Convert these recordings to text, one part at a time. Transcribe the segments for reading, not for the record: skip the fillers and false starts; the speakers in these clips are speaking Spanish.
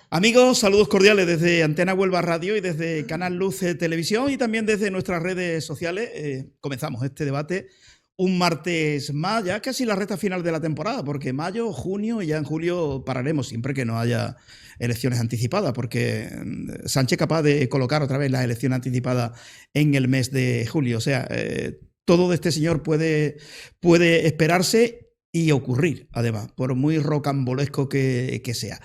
Amigos, saludos cordiales desde Antena Huelva Radio y desde Canal Luz Televisión y también desde nuestras redes sociales. Comenzamos este debate un martes más, ya casi la recta final de la temporada, porque mayo, junio y ya en julio pararemos siempre que no haya elecciones anticipadas, porque Sánchez es capaz de colocar otra vez las elecciones anticipadas en el mes de julio. O sea, todo de este señor puede esperarse y ocurrir, además, por muy rocambolesco que sea.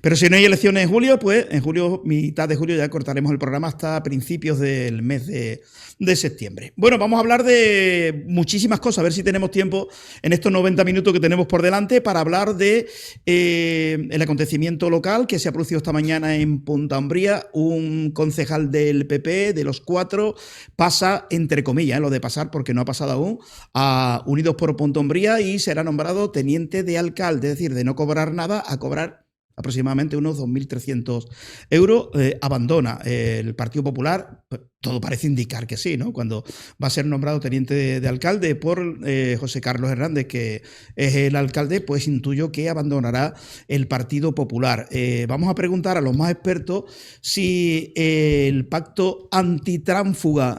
Pero si no hay elecciones en julio, pues en julio, mitad de julio, ya cortaremos el programa hasta principios del mes de septiembre. Bueno, vamos a hablar de muchísimas cosas, a ver si tenemos tiempo en estos 90 minutos que tenemos por delante para hablar de el acontecimiento local que se ha producido esta mañana en Punta Umbría. Un concejal del PP, de los 4, pasa, entre comillas, lo de pasar porque no ha pasado aún, a Unidos por Punta Umbría y será nombrado teniente de alcalde, es decir, de no cobrar nada a cobrar aproximadamente unos 2.300 euros. Abandona el Partido Popular. Todo parece indicar que sí, ¿no? Cuando va a ser nombrado teniente de alcalde por José Carlos Hernández, que es el alcalde, pues intuyo que abandonará el Partido Popular. Vamos a preguntar a los más expertos si el pacto antitránfuga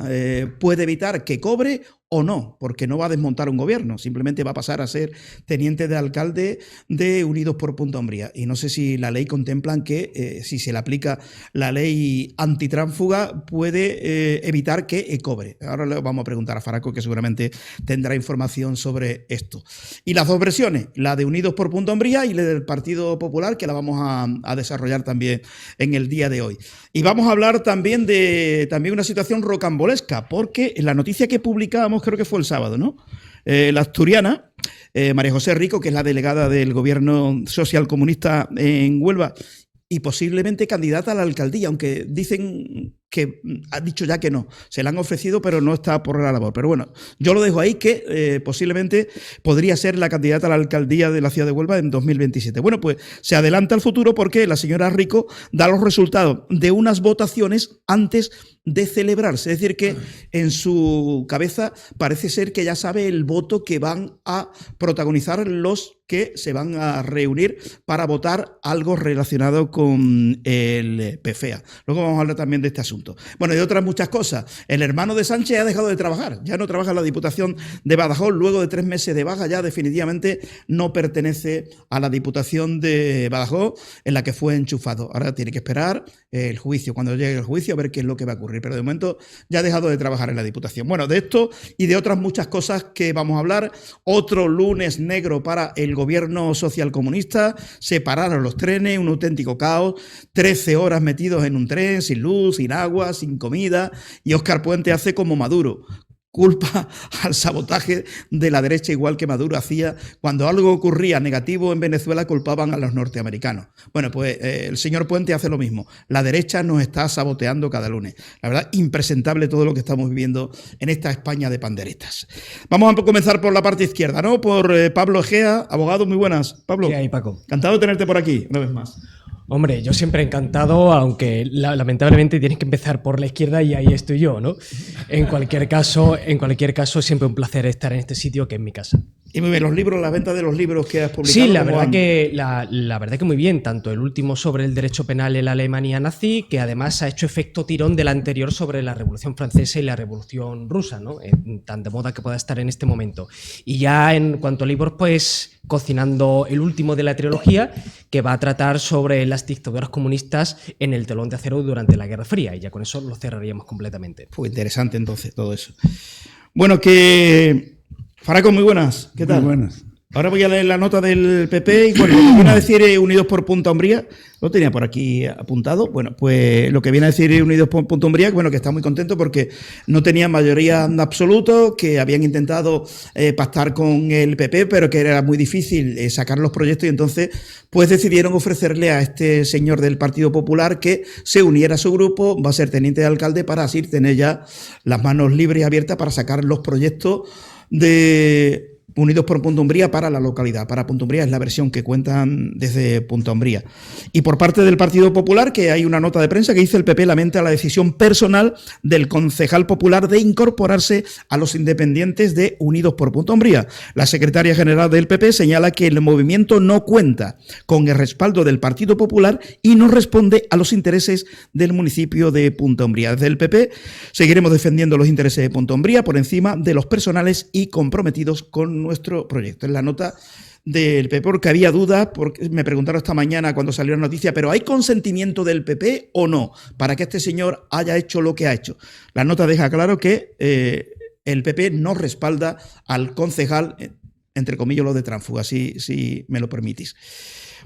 puede evitar que cobre o no, porque no va a desmontar un gobierno, simplemente va a pasar a ser teniente de alcalde de Unidos por Punta Umbría. Y no sé si la ley contempla que si se le aplica la ley antitránfuga puede evitar que cobre. Ahora le vamos a preguntar a Faraco, que seguramente tendrá información sobre esto. Y las dos versiones, la de Unidos por Punta Umbría y la del Partido Popular, que la vamos a desarrollar también en el día de hoy. Y vamos a hablar también de una situación rocambolesca, porque la noticia que publicábamos, creo que fue el sábado, ¿no? La asturiana, María José Rico, que es la delegada del gobierno socialcomunista en Huelva y posiblemente candidata a la alcaldía, aunque dicen que ha dicho ya que no, se la han ofrecido pero no está por la labor. Pero bueno, yo lo dejo ahí, que posiblemente podría ser la candidata a la alcaldía de la ciudad de Huelva en 2027. Bueno, pues se adelanta al futuro porque la señora Rico da los resultados de unas votaciones antes de celebrarse, es decir que en su cabeza parece ser que ya sabe el voto que van a protagonizar los que se van a reunir para votar algo relacionado con el PFEA. Luego vamos a hablar también de este asunto. Bueno, y de otras muchas cosas. El hermano de Sánchez ha dejado de trabajar, ya no trabaja en la Diputación de Badajoz, luego de 3 meses de baja ya definitivamente no pertenece a la Diputación de Badajoz en la que fue enchufado. Ahora tiene que esperar el juicio, cuando llegue el juicio a ver qué es lo que va a ocurrir, pero de momento ya ha dejado de trabajar en la Diputación. Bueno, de esto y de otras muchas cosas que vamos a hablar. Otro lunes negro para el gobierno socialcomunista, se pararon los trenes, un auténtico caos, 13 horas metidos en un tren, sin luz, sin agua, sin comida, y Óscar Puente hace como Maduro, culpa al sabotaje de la derecha, igual que Maduro hacía cuando algo ocurría negativo en Venezuela, culpaban a los norteamericanos. Bueno, pues el señor Puente hace lo mismo. La derecha nos está saboteando cada lunes. La verdad, impresentable todo lo que estamos viviendo en esta España de panderetas. Vamos a comenzar por la parte izquierda, ¿no? Por Pablo Egea, abogado, muy buenas. Pablo, ¿qué hay, Paco? Encantado de tenerte por aquí, una vez más. Hombre, yo siempre encantado, aunque lamentablemente tienes que empezar por la izquierda y ahí estoy yo, ¿no? En cualquier caso, siempre un placer estar en este sitio que es mi casa. Y muy bien, los libros, la venta de los libros que has publicado. Sí, la verdad que muy bien, tanto el último sobre el derecho penal en la Alemania nazi, que además ha hecho efecto tirón del anterior sobre la Revolución Francesa y la Revolución Rusa, ¿no? Tan de moda que pueda estar en este momento. Y ya en cuanto a libros, pues cocinando el último de la trilogía, que va a tratar sobre las dictaduras comunistas en el telón de acero durante la Guerra Fría, y ya con eso lo cerraríamos completamente. Fue interesante entonces todo eso. Bueno, Faraco, muy buenas. ¿Qué tal? Muy buenas. Ahora voy a leer la nota del PP y bueno, lo que viene a decir Unidos por Punta Umbría, lo tenía por aquí apuntado. Bueno, pues lo que viene a decir Unidos por Punta Umbría, bueno, que está muy contento porque no tenían mayoría absoluta, que habían intentado pactar con el PP, pero que era muy difícil sacar los proyectos y entonces pues decidieron ofrecerle a este señor del Partido Popular que se uniera a su grupo, va a ser teniente de alcalde para así tener ya las manos libres y abiertas para sacar los proyectos de Unidos por Punta Umbría para la localidad. Para Punta Umbría es la versión que cuentan desde Punta Umbría. Y por parte del Partido Popular, que hay una nota de prensa que dice: el PP lamenta la decisión personal del concejal popular de incorporarse a los independientes de Unidos por Punta Umbría. La secretaria general del PP señala que el movimiento no cuenta con el respaldo del Partido Popular y no responde a los intereses del municipio de Punta Umbría. Desde el PP seguiremos defendiendo los intereses de Punta Umbría por encima de los personales y comprometidos con nuestro proyecto. Es la nota del PP, porque había dudas, porque me preguntaron esta mañana cuando salió la noticia, pero ¿hay consentimiento del PP o no para que este señor haya hecho lo que ha hecho? La nota deja claro que el PP no respalda al concejal, entre comillas, lo de tránsfuga, si me lo permitís.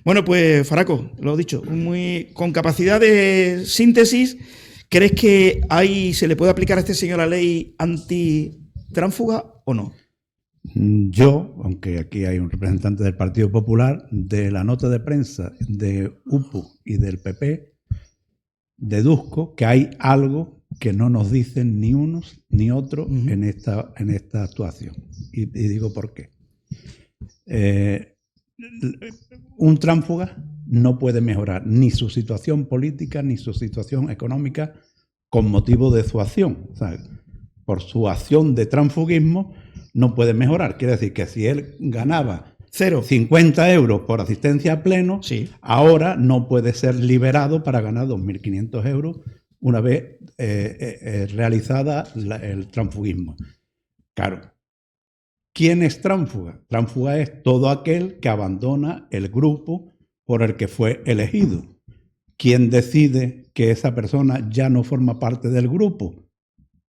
Bueno, pues Faraco, lo he dicho, con capacidad de síntesis, ¿crees que se le puede aplicar a este señor la ley antitránsfuga o no? Yo, aunque aquí hay un representante del Partido Popular, de la nota de prensa de UPU y del PP, deduzco que hay algo que no nos dicen ni unos ni otros en esta actuación. Y digo por qué. Un tránsfuga no puede mejorar ni su situación política ni su situación económica con motivo de su acción. O sea, por su acción de transfugismo no puede mejorar. Quiere decir que si él ganaba 50 euros por asistencia a pleno, sí, ahora no puede ser liberado para ganar 2.500 euros una vez realizada el transfugismo. Claro. ¿Quién es tránsfuga? Tránsfuga es todo aquel que abandona el grupo por el que fue elegido. ¿Quién decide que esa persona ya no forma parte del grupo?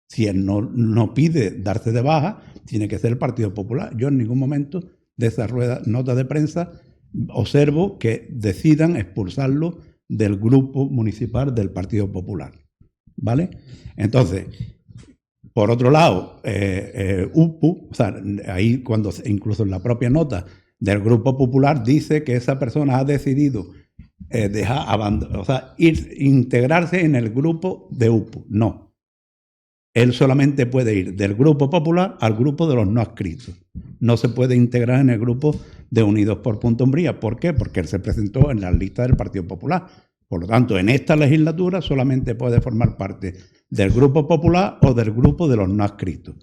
Si él no pide darse de baja, tiene que ser el Partido Popular. Yo en ningún momento de esa nota de prensa observo que decidan expulsarlo del grupo municipal del Partido Popular. ¿Vale? Entonces, por otro lado, UPU, o sea, ahí cuando incluso en la propia nota del Grupo Popular dice que esa persona ha decidido integrarse en el grupo de UPU. No. Él solamente puede ir del Grupo Popular al grupo de los no adscritos. No se puede integrar en el grupo de Unidos por Punta Umbría. ¿Por qué? Porque él se presentó en la lista del Partido Popular. Por lo tanto, en esta legislatura solamente puede formar parte del Grupo Popular o del grupo de los no adscritos.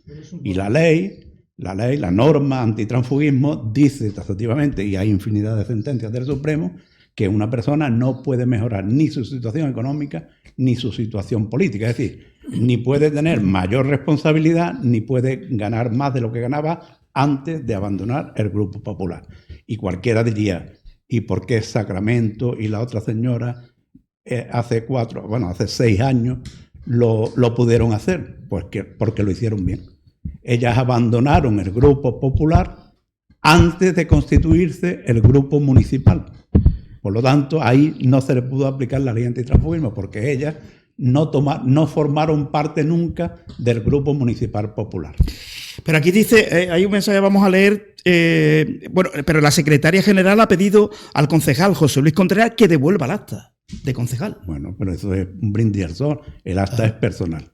Y la norma antitransfugismo dice taxativamente, y hay infinidad de sentencias del Supremo, que una persona no puede mejorar ni su situación económica ni su situación política. Es decir, ni puede tener mayor responsabilidad ni puede ganar más de lo que ganaba antes de abandonar el Grupo Popular. Y cualquiera diría, ¿y por qué Sacramento y la otra señora hace 6 años lo pudieron hacer? Porque lo hicieron bien. Ellas abandonaron el Grupo Popular antes de constituirse el Grupo Municipal. Por lo tanto, ahí no se le pudo aplicar la ley antitransfugismo porque ellas no formaron parte nunca del Grupo Municipal Popular. Pero aquí dice, hay un mensaje, vamos a leer, pero la secretaria general ha pedido al concejal José Luis Contreras que devuelva el acta de concejal. Bueno, pero eso es un brindis al sol. El acta es personal.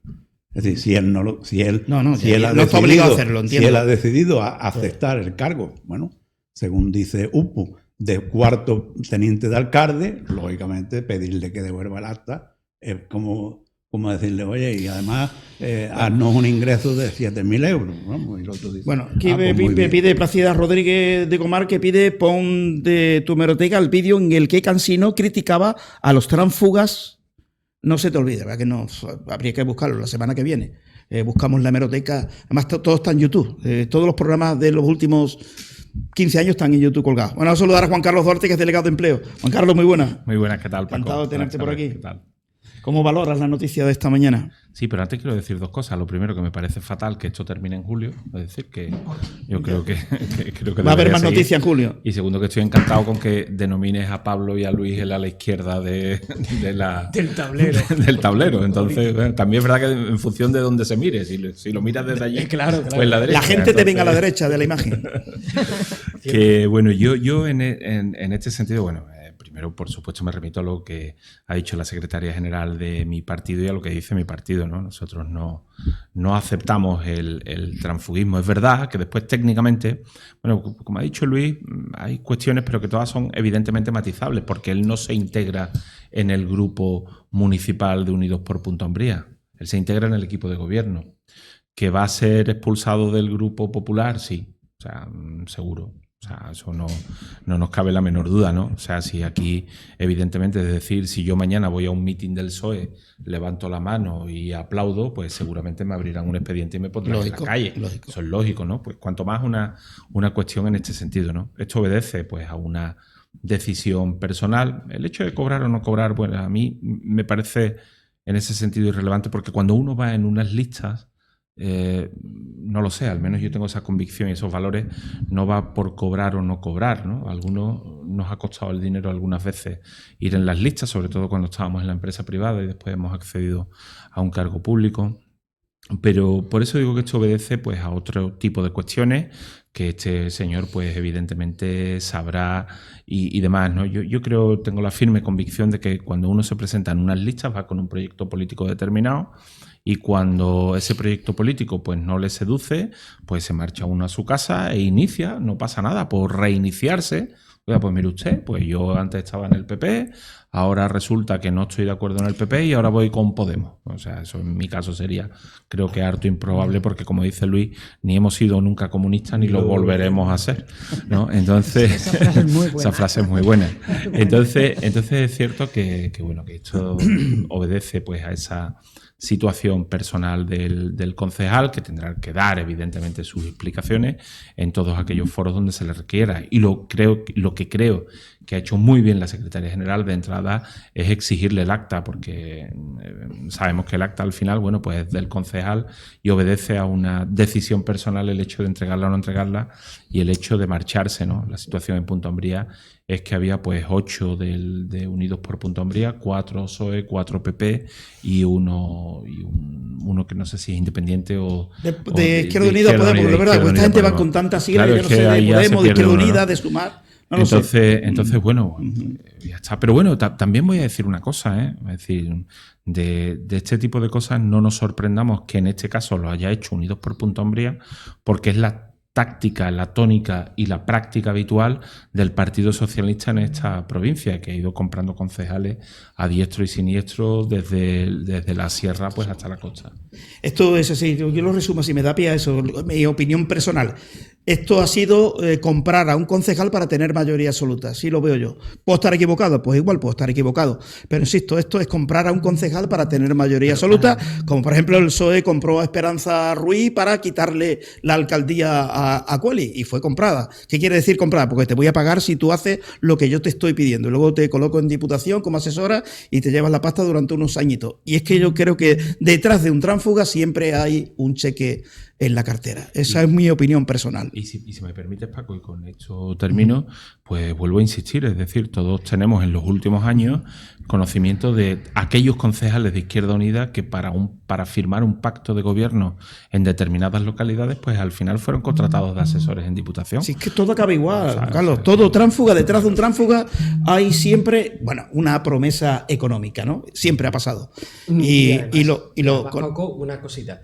Es decir, si él está obligado a hacerlo, entiendo. Si él ha decidido aceptar el cargo, bueno, según dice UPU, de cuarto teniente de alcalde, lógicamente pedirle que devuelva el acta es como decirle, oye, y además haznos un ingreso de 7.000 euros. ¿No? Y el otro dice, bueno, aquí me pide Placida Rodríguez de Comar que pide, pon de tu hemeroteca el vídeo en el que Cansino criticaba a los tránsfugas. No se te olvide, ¿verdad? Que no, habría que buscarlo la semana que viene. Buscamos la hemeroteca, además todo está en YouTube. Todos los programas de los últimos 15 años están en YouTube colgados. Bueno, vamos a saludar a Juan Carlos Duarte, que es delegado de empleo. Juan Carlos, muy buenas. Muy buenas, ¿qué tal, Paco? Encantado de tenerte por aquí. ¿Qué tal? ¿Cómo valoras la noticia de esta mañana? Sí, pero antes quiero decir dos cosas. Lo primero, que me parece fatal que esto termine en julio. Es decir, que yo creo que va a haber más noticias en julio. Y segundo, que estoy encantado con que denomines a Pablo y a Luis el ala izquierda del tablero. Del tablero. Entonces, bueno, también es verdad que en función de dónde se mire, si lo miras desde allí, claro. Pues la derecha. La gente te venga a la derecha de la imagen. Que bueno, yo en este sentido, bueno, primero, por supuesto, me remito a lo que ha dicho la secretaria general de mi partido y a lo que dice mi partido, ¿no? Nosotros no aceptamos el transfugismo. Es verdad que después técnicamente, bueno, como ha dicho Luis, hay cuestiones, pero que todas son evidentemente matizables, porque él no se integra en el grupo municipal de Unidos por Punta Umbría. Él se integra en el equipo de gobierno. ¿Que va a ser expulsado del grupo popular? Sí, o sea, seguro. O sea, eso no nos cabe la menor duda, ¿no? O sea, si aquí, evidentemente, es decir, si yo mañana voy a un mitin del PSOE, levanto la mano y aplaudo, pues seguramente me abrirán un expediente y me pondrán en la calle. Lógico. Eso es lógico, ¿no? Pues cuanto más una cuestión en este sentido, ¿no? Esto obedece, pues, a una decisión personal. El hecho de cobrar o no cobrar, bueno, a mí me parece en ese sentido irrelevante, porque cuando uno va en unas listas, no lo sé, al menos yo tengo esa convicción y esos valores, no va por cobrar o no cobrar, ¿no? A algunos nos ha costado el dinero algunas veces ir en las listas, sobre todo cuando estábamos en la empresa privada y después hemos accedido a un cargo público. Pero por eso digo que esto obedece, pues, a otro tipo de cuestiones que este señor, pues, evidentemente sabrá y demás, ¿no? Yo creo, tengo la firme convicción de que cuando uno se presenta en unas listas va con un proyecto político determinado, y cuando ese proyecto político, pues, no le seduce, pues se marcha uno a su casa e inicia, no pasa nada, por reiniciarse. Oiga, pues mire usted, pues yo antes estaba en el PP, ahora resulta que no estoy de acuerdo en el PP y ahora voy con Podemos. O sea, eso en mi caso sería, creo que harto improbable, porque como dice Luis, ni hemos sido nunca comunistas ni lo volveremos a ser, ¿no? Entonces, esa frase es muy buena. Entonces es cierto que bueno, que esto obedece, pues, a esa situación personal del concejal, que tendrá que dar evidentemente sus explicaciones en todos aquellos foros donde se le requiera. Y lo que creo que ha hecho muy bien la secretaria general de entrada es exigirle el acta, porque sabemos que el acta al final, bueno, pues es del concejal y obedece a una decisión personal el hecho de entregarla o no entregarla y el hecho de marcharse, ¿no? La situación en Punta Umbría es que había, pues, 8 de Unidos por Punta Umbría, 4 PSOE, 4 PP y uno que no sé si es independiente o de Izquierda Unida Podemos, la verdad, porque esta gente va con tantas siglas, claro, yo no sé, de Podemos, de Izquierda Unida, ¿no? De Sumar. No entonces, bueno, ya está. Pero bueno, también voy a decir una cosa, ¿eh? Es decir, de este tipo de cosas no nos sorprendamos que en este caso lo haya hecho Unidos por Punta Umbría, porque es la táctica, la tónica y la práctica habitual del Partido Socialista en esta provincia, que ha ido comprando concejales a diestro y siniestro desde la sierra, pues, hasta la costa. Esto es así, yo lo resumo así, me da pie a eso, mi opinión personal. Esto ha sido comprar a un concejal para tener mayoría absoluta, así lo veo yo. ¿Puedo estar equivocado? Pues igual puedo estar equivocado. Pero insisto, esto es comprar a un concejal para tener mayoría absoluta, como por ejemplo el PSOE compró a Esperanza Ruiz para quitarle la alcaldía a Cueli, y fue comprada. ¿Qué quiere decir comprada? Porque te voy a pagar si tú haces lo que yo te estoy pidiendo. Y luego te coloco en diputación como asesora y te llevas la pasta durante unos añitos. Y es que yo creo que detrás de un tránsfuga siempre hay un cheque en la cartera. Esa es mi opinión personal. Y si me permites, Paco, y con esto termino, pues vuelvo a insistir, es decir, todos tenemos en los últimos años conocimiento de aquellos concejales de Izquierda Unida que para firmar un pacto de gobierno en determinadas localidades, pues al final fueron contratados de asesores en diputación. Sí, es que todo acaba igual, o sea, Carlos, todo tránsfuga, detrás de un tránsfuga hay siempre, bueno, una promesa económica, ¿no? Siempre ha pasado. Paco, una cosita.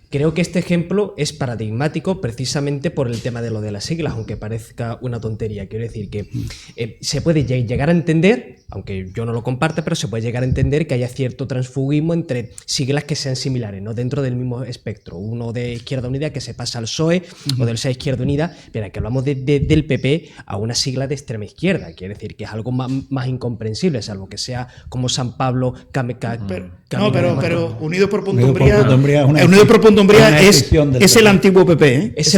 Creo que este ejemplo es paradigmático precisamente por el tema de lo de las siglas, aunque parezca una tontería. Quiero decir que se puede llegar a entender, aunque yo no lo comparte, pero se puede llegar a entender que haya cierto transfugismo entre siglas que sean similares, ¿no? Dentro del mismo espectro. Uno de Izquierda Unida que se pasa al PSOE o del PSOE a Izquierda Unida, pero que hablamos del PP a una sigla de extrema izquierda. Quiere decir que es algo más incomprensible, salvo que sea como San Pablo, pero Unidos por Punta Umbría, Unidos por Punta Umbría es el antiguo PP, ¿eh? Es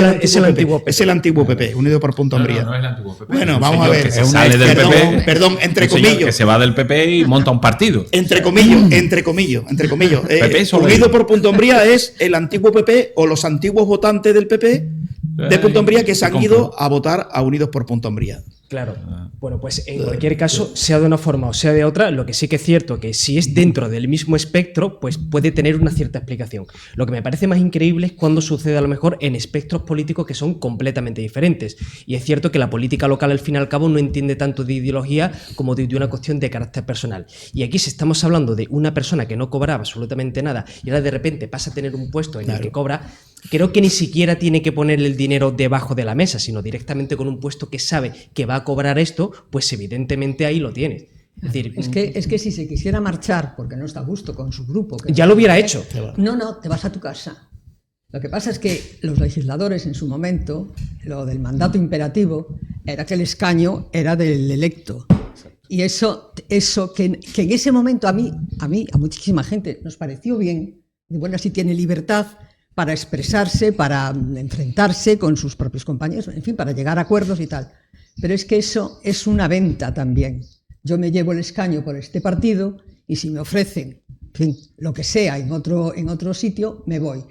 el antiguo PP, Unidos por Punta Umbría. No es el antiguo PP. Bueno, vamos a ver. Que se sale del PP, perdón, entre comillas. Que se va del PP y monta un partido. Entre comillas. Unidos por Punta Umbría es el antiguo PP o los antiguos votantes del PP de Punta Umbría que se han ido a votar a Unidos por Punta Umbría. Claro. Bueno, pues en cualquier caso, sea de una forma o sea de otra, lo que sí que es cierto que si es dentro del mismo espectro, pues puede tener una cierta explicación. Lo que me parece más increíble es cuando sucede a lo mejor en espectros políticos que son completamente diferentes. Y es cierto que la política local al fin y al cabo no entiende tanto de ideología como de una cuestión de carácter personal. Y aquí si estamos hablando de una persona que no cobraba absolutamente nada y ahora de repente pasa a tener un puesto en el que cobra, creo que ni siquiera tiene que poner el dinero debajo de la mesa, sino directamente con un puesto que sabe que va a cobrar esto, pues evidentemente ahí lo tienes. Es decir, es que si se quisiera marchar porque no está a gusto con su grupo... ya lo hubiera hecho. No, te vas a tu casa. Lo que pasa es que los legisladores en su momento, lo del mandato imperativo, era que el escaño era del electo. Y eso que en ese momento a muchísima gente nos pareció bien, de bueno, así tiene libertad para expresarse, para enfrentarse con sus propios compañeros, en fin, para llegar a acuerdos y tal. Pero es que eso es una venta también. Yo me llevo el escaño por este partido y si me ofrecen, en fin, lo que sea en otro sitio, me voy.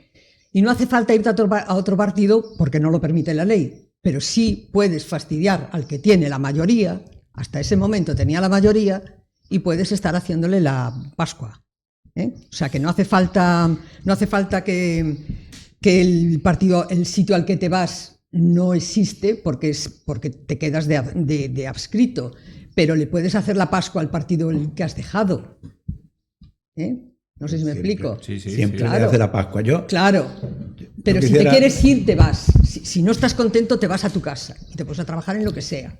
Y no hace falta irte a otro partido porque no lo permite la ley, pero sí puedes fastidiar al que tiene la mayoría, hasta ese momento tenía la mayoría, y puedes estar haciéndole la Pascua. O sea que no hace falta que el partido, el sitio al que te vas no existe porque te quedas de adscrito, pero le puedes hacer la Pascua al partido que has dejado. No sé si me explico. Siempre claro. le hace la Pascua. Claro, pero si te quieres ir, te vas. Si no estás contento, te vas a tu casa y te pones a trabajar en lo que sea.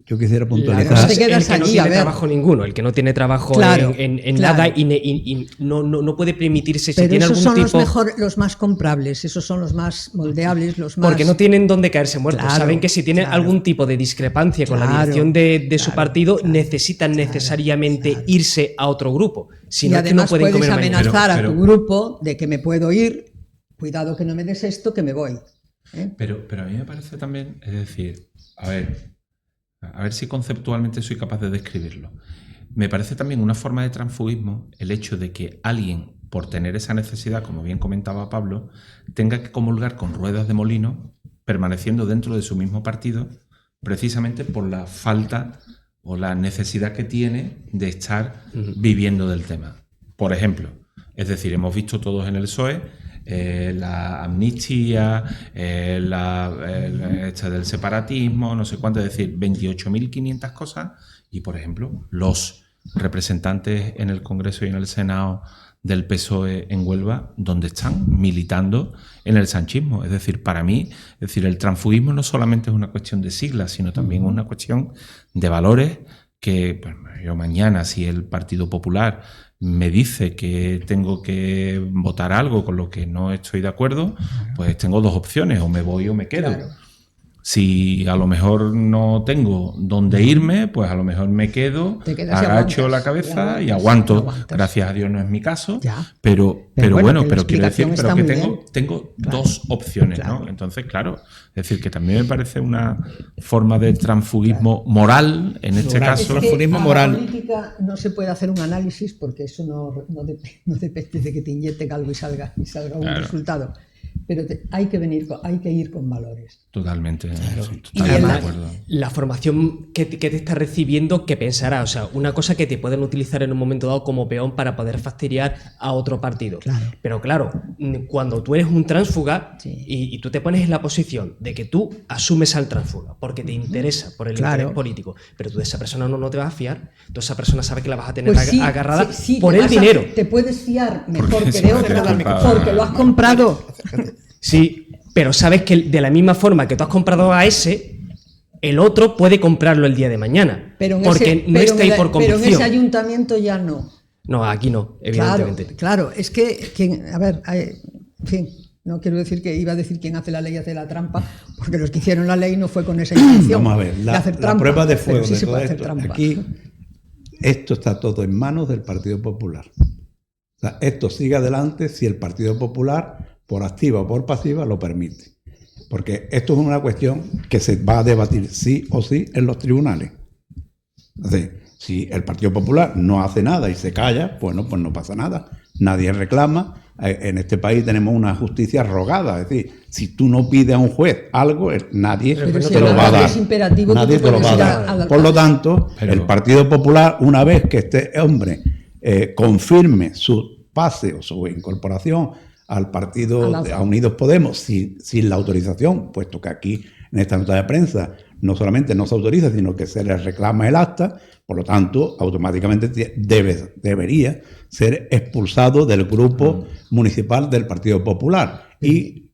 Yo quisiera puntualizar. No te quedas el que no tiene trabajo ninguno, el que no tiene trabajo en nada y no puede permitirse si pero tiene esos algún son tipo... los más comprables, esos son los más moldeables, los más... Porque no tienen dónde caerse muertos. Claro, saben que si tienen algún tipo de discrepancia con la dirección de su partido, necesitan necesariamente irse a otro grupo. Si no, además no pueden puedes comer amenazar a tu grupo de que me puedo ir, cuidado que no me des esto, que me voy. Pero a mí me parece también, es decir, a ver si conceptualmente soy capaz de describirlo. Me parece también una forma de transfugismo el hecho de que alguien, por tener esa necesidad, como bien comentaba Pablo, tenga que comulgar con ruedas de molino, permaneciendo dentro de su mismo partido, precisamente por la falta o la necesidad que tiene de estar viviendo del tema. Por ejemplo, es decir, hemos visto todos en el PSOE la amnistía, esta del separatismo, no sé cuánto, es decir, 28.500 cosas, y por ejemplo, los representantes en el Congreso y en el Senado del PSOE en Huelva, donde están militando en el sanchismo. Es decir, para mí, el transfugismo no solamente es una cuestión de siglas, sino también una cuestión de valores que, pues, yo mañana, si el Partido Popular me dice que tengo que votar algo con lo que no estoy de acuerdo, pues tengo dos opciones, o me voy o me quedo. Claro. Si a lo mejor no tengo dónde irme, pues a lo mejor me quedo, agacho la cabeza y aguanto. Gracias a Dios no es mi caso, pero bueno, pero quiero decir que tengo dos opciones, ¿no? Entonces, claro, es decir, que también me parece una forma de transfugismo moral, en este caso. Transfugismo moral. En la política no se puede hacer un análisis porque eso no depende de que te inyecten algo y salga un resultado. Pero hay que ir con valores. Totalmente. Claro. Totalmente y además, de acuerdo. La formación que te está recibiendo, ¿qué pensará? O sea, una cosa que te pueden utilizar en un momento dado como peón para poder fastidiar a otro partido. Claro. Pero claro, cuando tú eres un tránsfuga y tú te pones en la posición de que tú asumes al tránsfuga porque te interesa por el interés político, pero tú de esa persona no te vas a fiar, tú esa persona sabe que la vas a tener agarrada por el dinero. Te puedes fiar mejor que de otra porque lo has comprado. Sí, pero sabes que de la misma forma que tú has comprado a ese, el otro puede comprarlo el día de mañana. Porque no está ahí por convicción. Pero en ese ayuntamiento ya no. No, aquí no, evidentemente. Claro, es que, en fin, no quiero decir que iba a decir quien hace la ley hace la trampa, porque los que hicieron la ley no fue con esa intención. Vamos a ver, la prueba de fuego de todo esto. Trampa. Aquí, esto está todo en manos del Partido Popular. O sea, esto sigue adelante si el Partido Popular, por activa o por pasiva, lo permite. Porque esto es una cuestión que se va a debatir sí o sí en los tribunales. Entonces, si el Partido Popular no hace nada y se calla, bueno, pues no pasa nada. nadie reclama. En este país tenemos una justicia rogada, es decir, si tú no pides a un juez algo, nadie Pero si te lo el va a mandato dar. es imperativo, Nadie tú te lo puedes va a ir dar. Por lo tanto, Pero- el Partido Popular, una vez que este hombre confirme su pase o su incorporación al partido, a Unidos Podemos, sin la autorización, puesto que aquí en esta nota de prensa no solamente no se autoriza, sino que se le reclama el acta, por lo tanto, automáticamente debería ser expulsado del grupo municipal del Partido Popular y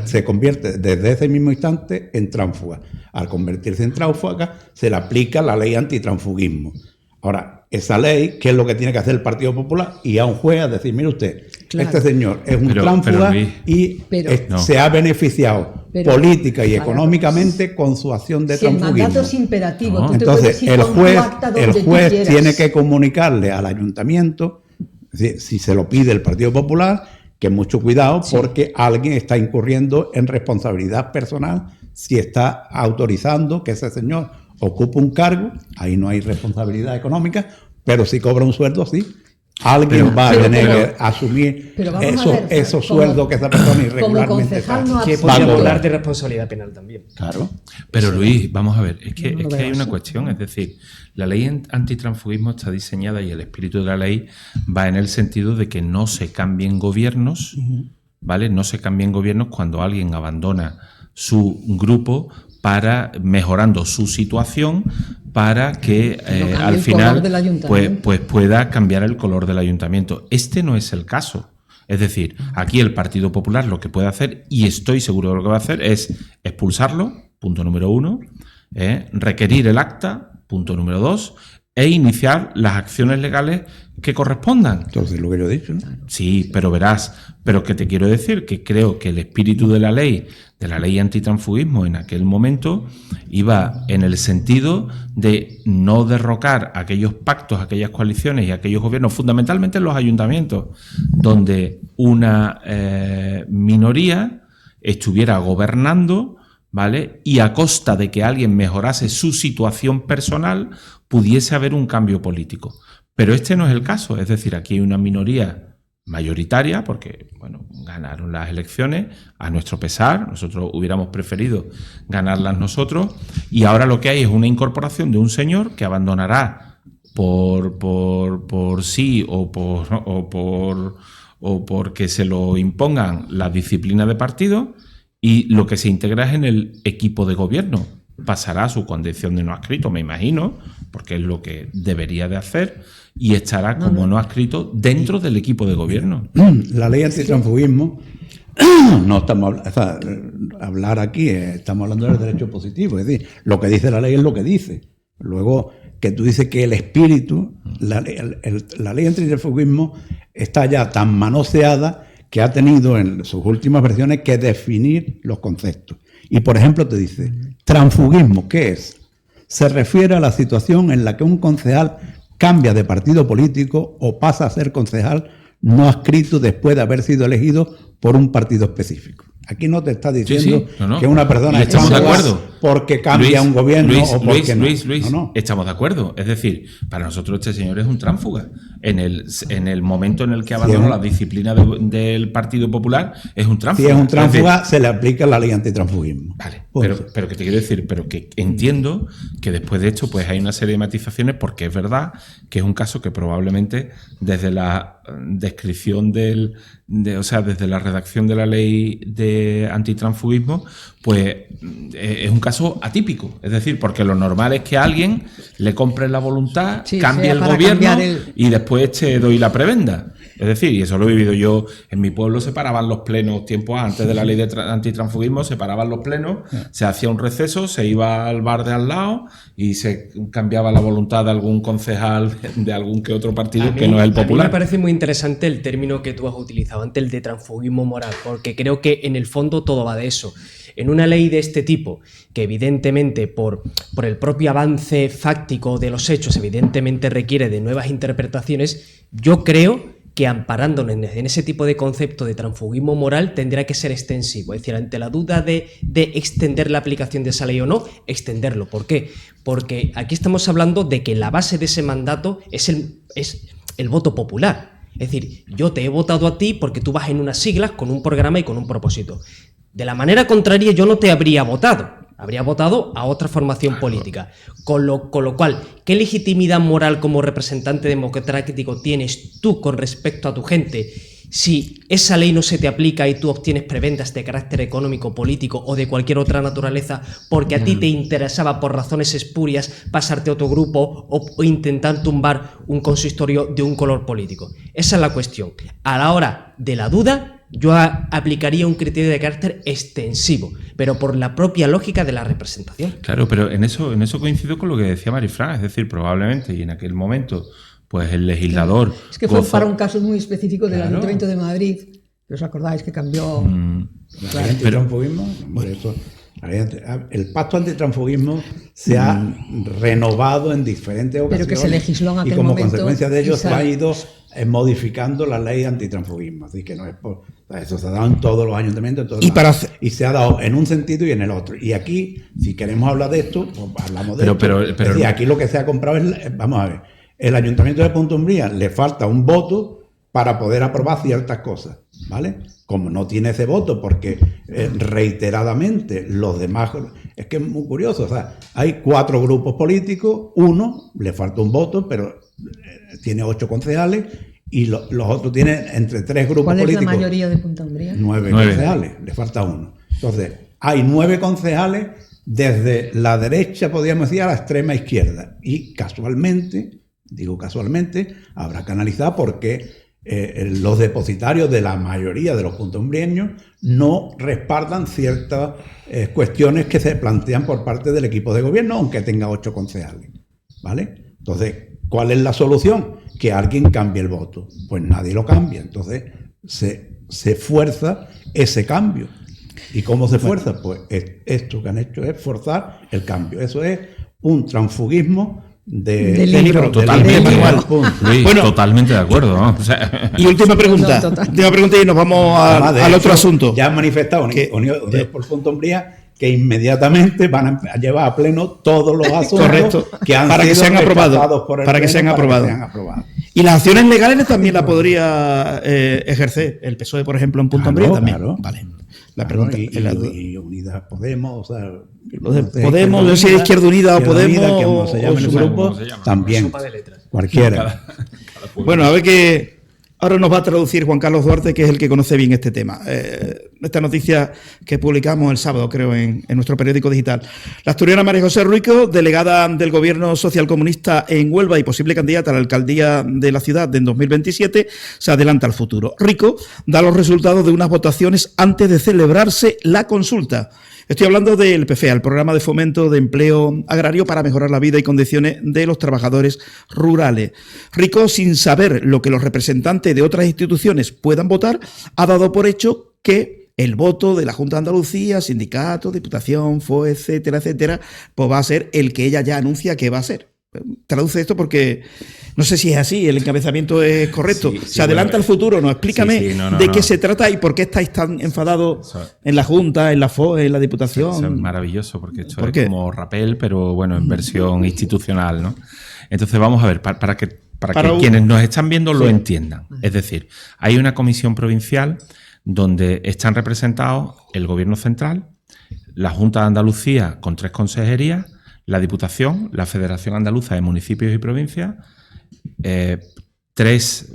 se convierte desde ese mismo instante en tránsfuga. Al convertirse en tránsfuga, se le aplica la ley antitransfugismo. Ahora, esa ley, ¿qué es lo que tiene que hacer el Partido Popular? Y a un juez a decir, mire usted, Claro. este señor es un Pero, tránsfuga Luis, y no. se ha beneficiado política y Claro. económicamente con su acción de Si el transfugismo. mandato es imperativo, No. tú te Entonces, puedes ir el con tu juez, acta donde el tú juez quieras. tiene que comunicarle al ayuntamiento, si se lo pide el Partido Popular, que mucho cuidado porque alguien está incurriendo en responsabilidad personal si está autorizando que ese señor ocupe un cargo, ahí no hay responsabilidad económica, pero si cobra un sueldo, sí. Alguien va a tener que asumir pero vamos a ver, esos como- sueldos que esa persona irregularmente concejal está. no Que absoluto. podríamos Vamos. hablar de responsabilidad penal también. Claro. Pero Luis, vamos a ver, es que, No lo es que veo hay una así. cuestión, es decir, la ley antitransfugismo está diseñada y el espíritu de la ley va en el sentido de que no se cambien gobiernos, ¿vale? No se cambien gobiernos cuando alguien abandona su grupo para mejorando su situación para que cambie al el final color del ayuntamiento. pues pueda cambiar el color del ayuntamiento. Este no es el caso. Es decir, aquí el Partido Popular lo que puede hacer, y estoy seguro de lo que va a hacer, es expulsarlo, punto número 1, requerir el acta, punto número 2, e iniciar las acciones legales que correspondan. Entonces, lo que yo he dicho, ¿no? Sí, pero verás, pero que te quiero decir que creo que el espíritu de la ley antitransfugismo en aquel momento iba en el sentido de no derrocar aquellos pactos, aquellas coaliciones y aquellos gobiernos, fundamentalmente en los ayuntamientos, donde una minoría estuviera gobernando, ¿vale? Y a costa de que alguien mejorase su situación personal, pudiese haber un cambio político. Pero este no es el caso, es decir, aquí hay una minoría mayoritaria, porque bueno, ganaron las elecciones a nuestro pesar, nosotros hubiéramos preferido ganarlas nosotros, y ahora lo que hay es una incorporación de un señor que abandonará por sí o porque se lo impongan la disciplina de partido, y lo que se integra es en el equipo de gobierno. Pasará a su condición de no adscrito, me imagino, porque es lo que debería de hacer, y estará como no adscrito dentro del equipo de gobierno. La ley antitransfugismo, no estamos hablar aquí, estamos hablando del derecho positivo, es decir, lo que dice la ley es lo que dice. Luego, que tú dices que el espíritu, la ley antitransfugismo está ya tan manoseada que ha tenido en sus últimas versiones que definir los conceptos. Y, por ejemplo, te dice, transfugismo, ¿qué es? Se refiere a la situación en la que un concejal cambia de partido político o pasa a ser concejal no adscrito después de haber sido elegido por un partido específico. Aquí no te está diciendo no. que una persona Y estamos de excluida acuerdo. porque cambia un gobierno o porque Luis, no. estamos de acuerdo. Es decir, para nosotros este señor es un tránsfuga. En el momento en el que abandonó la disciplina del Partido Popular, es un tránsfuga. Si es un tránsfuga, se le aplica la ley antitransfugismo. Vale, Punto. pero que te quiero decir, pero que entiendo que después de esto pues hay una serie de matizaciones, porque es verdad que es un caso que probablemente desde la descripción desde la redacción de la ley de antitransfugismo, pues es un caso atípico. Es decir, porque lo normal es que a alguien le compre la voluntad, Sí, cambie sea el para gobierno cambiar el- y después te doy la prebenda. Es decir, y eso lo he vivido yo, en mi pueblo se paraban los plenos tiempos antes de la ley de antitransfugismo, se paraban los plenos, se hacía un receso, se iba al bar de al lado y se cambiaba la voluntad de algún concejal de algún que otro partido que no es el A mí popular. me parece muy interesante el término que tú has utilizado antes, el de transfugismo moral, porque creo que en el fondo todo va de eso. En una ley de este tipo, que evidentemente por el propio avance fáctico de los hechos, evidentemente requiere de nuevas interpretaciones, yo creo que amparándonos en ese tipo de concepto de transfugismo moral tendrá que ser extensivo. Es decir, ante la duda de extender la aplicación de esa ley o no, extenderlo. ¿Por qué? Porque aquí estamos hablando de que la base de ese mandato es el voto popular. Es decir, yo te he votado a ti porque tú vas en unas siglas con un programa y con un propósito. De la manera contraria, yo no te habría votado. Habría votado a otra formación política. Con lo cual, ¿qué legitimidad moral como representante democrático tienes tú con respecto a tu gente si esa ley no se te aplica y tú obtienes prebendas de carácter económico, político o de cualquier otra naturaleza porque a ti te interesaba por razones espurias pasarte a otro grupo o intentar tumbar un consistorio de un color político? Esa es la cuestión. A la hora de la duda, yo aplicaría un criterio de carácter extensivo, pero por la propia lógica de la representación. Claro, pero en eso coincido con lo que decía Marifran, es decir, probablemente, y en aquel momento, pues el legislador... Es que fue para un caso muy específico del Ayuntamiento de Madrid, ¿os acordáis que cambió? Claro, antitransfugismo, el pacto antitransfugismo se ha renovado en diferentes ocasiones. Pero que se legisló en aquel y como momento, consecuencia de ello se ha ido modificando la ley antitransfugismo. Así que no es por eso, se ha dado en todos los ayuntamientos. Y se ha dado en un sentido y en el otro. Y aquí, si queremos hablar de esto, pues hablamos de esto. Pero es decir, aquí lo que se ha comprado es, vamos a ver, el Ayuntamiento de Punta Umbría le falta un voto para poder aprobar ciertas cosas, ¿vale? Como no tiene ese voto, porque reiteradamente los demás... Es que es muy curioso, o sea, hay 4 grupos políticos, uno le falta un voto, pero tiene 8 concejales, y los otros tienen entre 3 grupos políticos... ¿Cuál es la mayoría de Punta Umbría? 9 concejales, le falta uno. Entonces, hay 9 concejales desde la derecha, podríamos decir, a la extrema izquierda. Y casualmente, habrá que analizar por qué los depositarios de la mayoría de los puntaumbrieños no respaldan ciertas cuestiones que se plantean por parte del equipo de gobierno, aunque tenga 8 concejales, ¿vale? Entonces, ¿cuál es la solución? Que alguien cambie el voto. Pues nadie lo cambia. Entonces, se fuerza ese cambio. ¿Y cómo se fuerza? Pues esto que han hecho es forzar el cambio. Eso es un transfugismo de libro. Totalmente igual. Luis, Bueno, totalmente de acuerdo, ¿no? O sea, y última pregunta. Última pregunta y nos vamos al otro asunto. Ya han manifestado Unidos por Punta Umbría que inmediatamente van a llevar a pleno todos los asuntos que han para que sean aprobados para que sean aprobados. Y las acciones legales también la podría ejercer el PSOE, por ejemplo, en Punta Umbría también. Claro. Vale. La pregunta y Unidas Podemos, o sea, Podemos, no sé si Izquierda Unida o Podemos, como se llame en su grupo, también cualquiera. Bueno, a ver qué ahora nos va a traducir Juan Carlos Duarte, que es el que conoce bien este tema. Esta noticia que publicamos el sábado, creo, en nuestro periódico digital. La asturiana María José Rico, delegada del gobierno socialcomunista en Huelva y posible candidata a la alcaldía de la ciudad en 2027, se adelanta al futuro. Rico da los resultados de unas votaciones antes de celebrarse la consulta. Estoy hablando del PFEA, el Programa de Fomento de Empleo Agrario para mejorar la vida y condiciones de los trabajadores rurales. Rico, sin saber lo que los representantes de otras instituciones puedan votar, ha dado por hecho que el voto de la Junta de Andalucía, sindicatos, diputación, FOE, etcétera, etcétera, pues va a ser el que ella ya anuncia que va a ser. Traduce esto porque no sé si es así, el encabezamiento es correcto. Se adelanta al futuro, ¿no? Explícame de qué se trata y por qué estáis tan enfadados en la Junta, en la FOE, en la Diputación. Eso es maravilloso, porque esto es como rapel, pero bueno, en versión institucional, ¿no? Entonces vamos a ver, para que quienes nos están viendo lo entiendan. Es decir, hay una comisión provincial donde están representados el Gobierno Central, la Junta de Andalucía con 3 consejerías, la Diputación, la Federación Andaluza de Municipios y Provincias, 3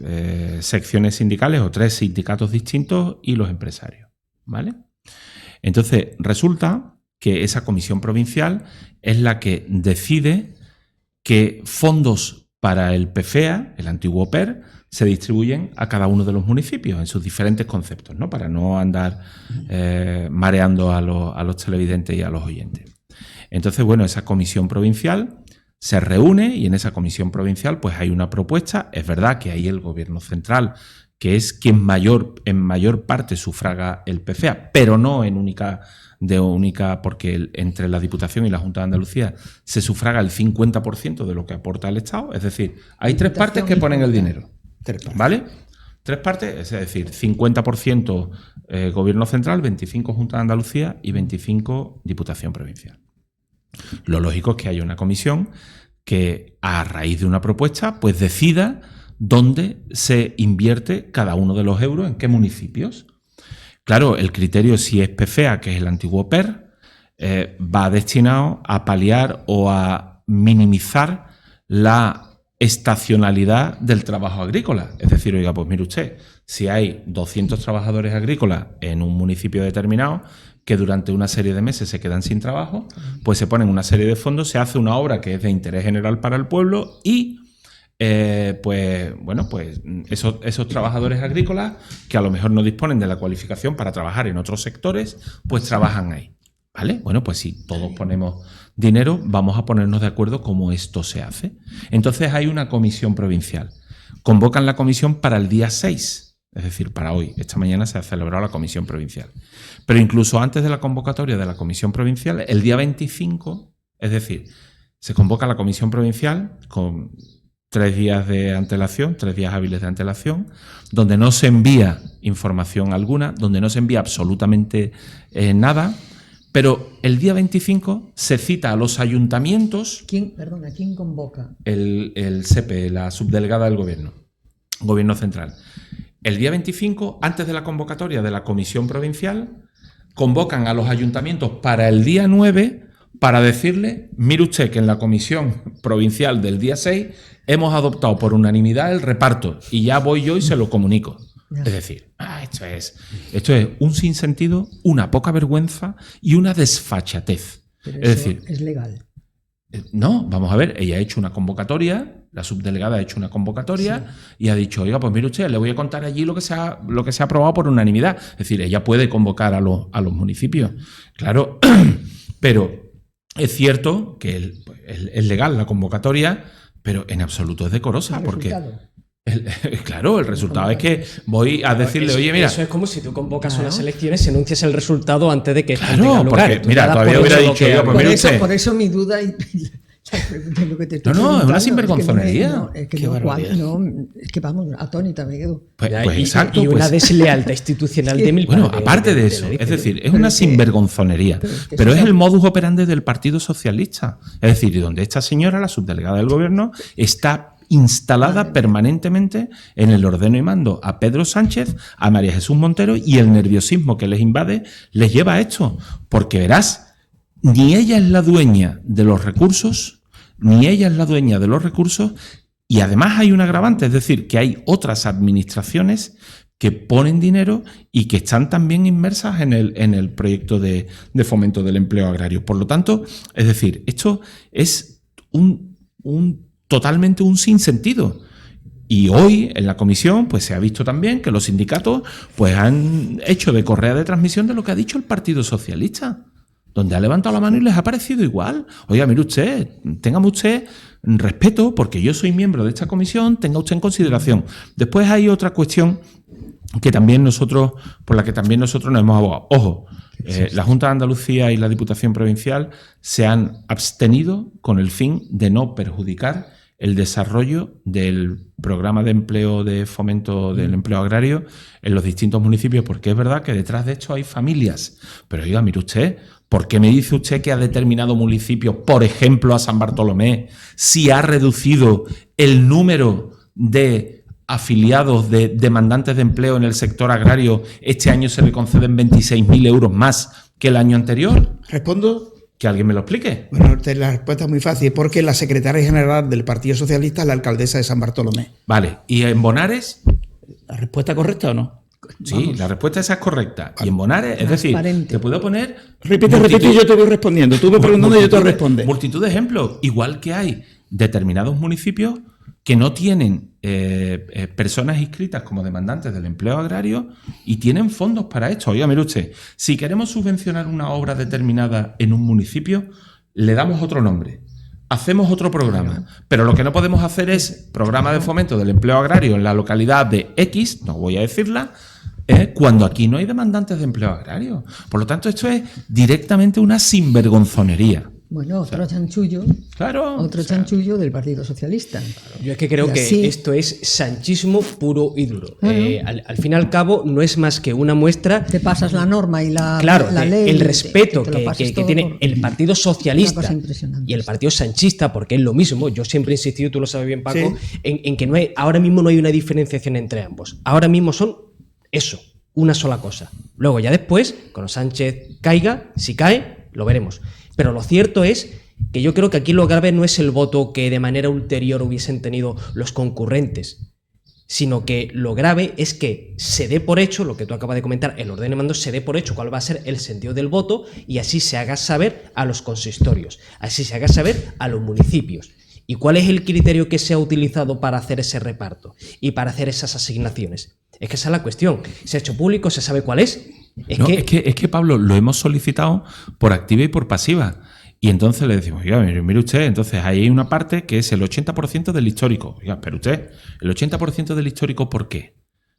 secciones sindicales o 3 sindicatos distintos y los empresarios, ¿vale? Entonces, resulta que esa comisión provincial es la que decide qué fondos para el PFEA, el antiguo PER, se distribuyen a cada uno de los municipios en sus diferentes conceptos, ¿no? Para no andar mareando a los televidentes y a los oyentes. Entonces, bueno, esa comisión provincial se reúne y en esa comisión provincial pues hay una propuesta. Es verdad que hay el Gobierno Central, que es quien en mayor parte sufraga el PFEA, pero no en única, porque entre la Diputación y la Junta de Andalucía se sufraga el 50% de lo que aporta el Estado. Es decir, hay 3 partes que ponen el dinero, ¿vale? 3 partes, es decir, 50% Gobierno Central, 25% Junta de Andalucía y 25% Diputación Provincial. Lo lógico es que haya una comisión que, a raíz de una propuesta, pues decida dónde se invierte cada uno de los euros, en qué municipios. Claro, el criterio, si es PFEA, que es el antiguo PER, va destinado a paliar o a minimizar la estacionalidad del trabajo agrícola. Es decir, oiga, pues mire usted, si hay 200 trabajadores agrícolas en un municipio determinado que durante una serie de meses se quedan sin trabajo, pues se ponen una serie de fondos, se hace una obra que es de interés general para el pueblo y pues esos trabajadores agrícolas que a lo mejor no disponen de la cualificación para trabajar en otros sectores, pues trabajan ahí. ¿Vale? Bueno, pues si todos ponemos dinero, vamos a ponernos de acuerdo cómo esto se hace. Entonces hay una comisión provincial. Convocan la comisión para el día 6, es decir, para hoy. Esta mañana se ha celebrado la comisión provincial. Pero incluso antes de la convocatoria de la comisión provincial, el día 25, es decir, se convoca la comisión provincial con 3 días de antelación, 3 días hábiles de antelación, donde no se envía información alguna, donde no se envía absolutamente nada. Pero el día 25 se cita a los ayuntamientos... ¿Quién convoca? El SEPE, la subdelegada del Gobierno Central. El día 25, antes de la convocatoria de la Comisión Provincial, convocan a los ayuntamientos para el día 9 para decirle, mire usted que en la Comisión Provincial del día 6 hemos adoptado por unanimidad el reparto y ya voy yo y se lo comunico. Es decir, esto es un sinsentido, una poca vergüenza y una desfachatez. Pero es decir, es legal. No, vamos a ver, ella ha hecho una convocatoria, la subdelegada ha hecho una convocatoria y ha dicho, oiga, pues mire usted, le voy a contar allí lo que se ha aprobado por unanimidad. Es decir, ella puede convocar a los municipios. Claro, pero es cierto que es legal la convocatoria, pero en absoluto es decorosa porque... Claro, el resultado es que voy a decirle, oye, mira... Eso es como si tú convocas unas elecciones y anuncias el resultado antes de que tenga lugar. Porque, mira, todavía hubiera dicho yo, pues mire usted... Por eso mi duda... de lo que te estoy no, es una sinvergonzonería. Es que vamos, atónita me quedo. Pues exacto. Y una deslealtad institucional de mil... Bueno, aparte de eso, es decir, es una sinvergonzonería. Pero es el modus operandi del Partido Socialista. Es decir, donde esta señora, la subdelegada del Gobierno, está instalada permanentemente en el ordeno y mando a Pedro Sánchez, a María Jesús Montero, y el nerviosismo que les invade les lleva a esto. Porque verás, ni ella es la dueña de los recursos, y además hay un agravante, es decir, que hay otras administraciones que ponen dinero y que están también inmersas en el proyecto de fomento del empleo agrario. Por lo tanto, es decir, esto es totalmente un sinsentido. Y hoy en la comisión pues se ha visto también que los sindicatos pues han hecho de correa de transmisión de lo que ha dicho el Partido Socialista, donde ha levantado la mano y les ha parecido igual. Oiga, mire usted, téngame usted respeto porque yo soy miembro de esta comisión, tenga usted en consideración. Después hay otra cuestión que también por la que también nosotros nos hemos abogado. Ojo, la Junta de Andalucía y la Diputación Provincial se han abstenido con el fin de no perjudicar el desarrollo del programa de empleo de fomento del empleo agrario en los distintos municipios, porque es verdad que detrás de esto hay familias. Pero oiga, mire usted, ¿por qué me dice usted que a determinado municipio, por ejemplo a San Bartolomé, si ha reducido el número de afiliados de demandantes de empleo en el sector agrario, este año se le conceden 26.000 euros más que el año anterior? ¿Respondo? Que alguien me lo explique. Bueno, la respuesta es muy fácil, porque la secretaria general del Partido Socialista es la alcaldesa de San Bartolomé. Vale, ¿y en Bonares? ¿La respuesta correcta o no? Sí, vamos. La respuesta esa es correcta. Y en Bonares, es decir, te puedo poner... Repite y yo te voy respondiendo. Tú me preguntando y yo te respondo. Multitud de ejemplos. Igual que hay determinados municipios que no tienen personas inscritas como demandantes del empleo agrario y tienen fondos para esto. Oiga, mire usted, si queremos subvencionar una obra determinada en un municipio, le damos otro nombre, hacemos otro programa, pero lo que no podemos hacer es programa de fomento del empleo agrario en la localidad de X, no voy a decirla, cuando aquí no hay demandantes de empleo agrario. Por lo tanto, esto es directamente una sinvergonzonería. Bueno, otro chanchullo. Claro. Otro chanchullo del Partido Socialista. Yo es que creo Y que así- esto es sanchismo puro y duro. Al fin y al cabo, no es más que una muestra. Te pasas la norma y la Claro, ley. el respeto te lo pasas que todo tiene por- el Partido Una Socialista cosa impresionante. y el Partido Sanchista, porque es lo mismo. Yo siempre he insistido, tú lo sabes bien, Paco, Sí. en que ahora mismo no hay una diferenciación entre ambos. Ahora mismo son eso, una sola cosa. Luego ya después, cuando Sánchez caiga, si cae, lo veremos. Pero lo cierto es que yo creo que aquí lo grave no es el voto que de manera ulterior hubiesen tenido los concurrentes, sino que lo grave es que se dé por hecho, lo que tú acabas de comentar, el orden de mando, se dé por hecho cuál va a ser el sentido del voto y así se haga saber a los consistorios, así se haga saber a los municipios. ¿Y cuál es el criterio que se ha utilizado para hacer ese reparto y para hacer esas asignaciones? Es que esa es la cuestión. Se ha hecho público, se sabe cuál es. Es que Pablo, lo hemos solicitado por activa y por pasiva. Y entonces le decimos, oiga, mire usted, entonces ahí hay una parte que es el 80% del histórico. Oiga, pero usted, ¿el 80% del histórico por qué?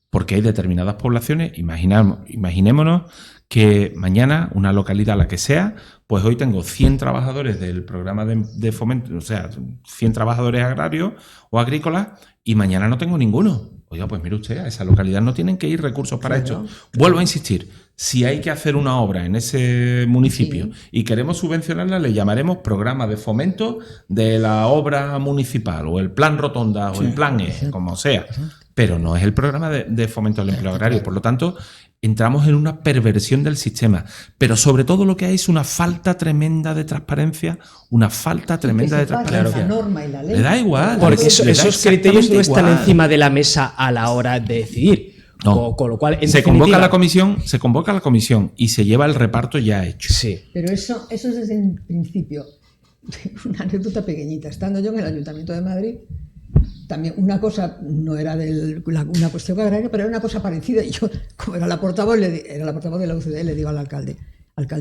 Porque hay determinadas poblaciones, imaginémonos que mañana, una localidad, la que sea, pues hoy tengo 100 trabajadores del programa de fomento, o sea, 100 trabajadores agrarios o agrícolas, y mañana no tengo ninguno. Oiga, pues mire usted, a esa localidad no tienen que ir recursos para esto. Vuelvo a insistir, si hay que hacer una obra en ese municipio y queremos subvencionarla, le llamaremos programa de fomento de la obra municipal, o el plan Rotonda, o el plan como sea. Pero no es el programa de fomento del empleo agrario. Por lo tanto, entramos en una perversión del sistema. Pero sobre todo lo que hay es una falta tremenda de transparencia, una falta tremenda de transparencia. La norma y la ley. Le da igual. porque le da esos criterios no exactamente están igual. encima de la mesa a la hora de decidir. No. Con lo cual, en Se convoca definitiva- se convoca la comisión y se lleva el reparto ya hecho. Sí. Pero eso es desde el principio. Una anécdota pequeñita. Estando yo en el Ayuntamiento de Madrid, también una cosa, no era una cuestión agraria, pero era una cosa parecida. Y yo, como era la portavoz de la UCD, le digo al alcalde,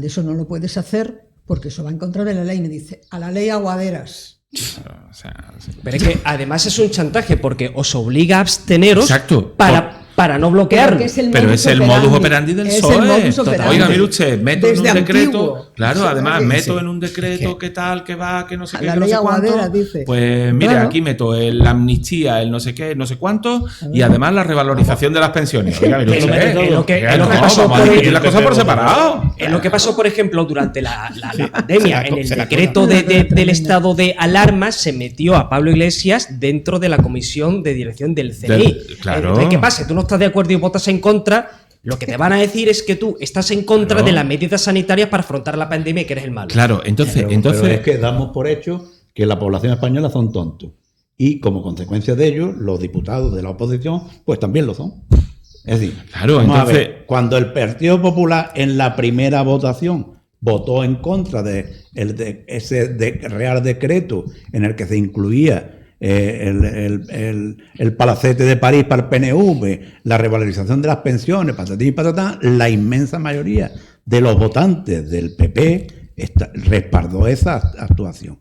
eso no lo puedes hacer porque eso va en contra de la ley. Y me dice, a la ley Aguaderas. O sea, Pero es que además es un chantaje porque os obliga a absteneros Exacto. para no bloquearlo. Pero es el modus operandi del Es el PSOE. modus operandi. Oiga, mire usted, meto Desde en un decreto. antiguo. Claro, Sí, además, sí. meto en un decreto que tal, que va, que no sé A qué, la que no ley sé cuánto. Aguadera, dice. Pues mire, Claro. aquí meto la amnistía, el no sé qué, no sé cuánto, y además la revalorización de las pensiones. Oiga, mire Es lo usted, que- es lo que- oiga, es lo que no, pasó vamos a por discutir el- las cosas por separado. Es lo que pasó, por ejemplo, durante la pandemia. En el se la decreto cola. del estado de alarma se metió a Pablo Iglesias dentro de la comisión de dirección del CNI. Claro. Entonces, ¿qué pasa? Tú no estás de acuerdo y votas en contra. Lo que te van a decir es que tú estás en contra Claro. de las medidas sanitarias para afrontar la pandemia y que eres el malo. Claro, entonces, Pero es que damos por hecho que la población española son tontos. Y como consecuencia de ello, los diputados de la oposición, pues también lo son. Es decir, Claro, vamos a entonces- ver, cuando el Partido Popular en la primera votación votó en contra de ese Real Decreto en el que se incluía el palacete de París para el PNV, la revalorización de las pensiones, patatín y patatán, la inmensa mayoría de los votantes del PP respaldó esa actuación.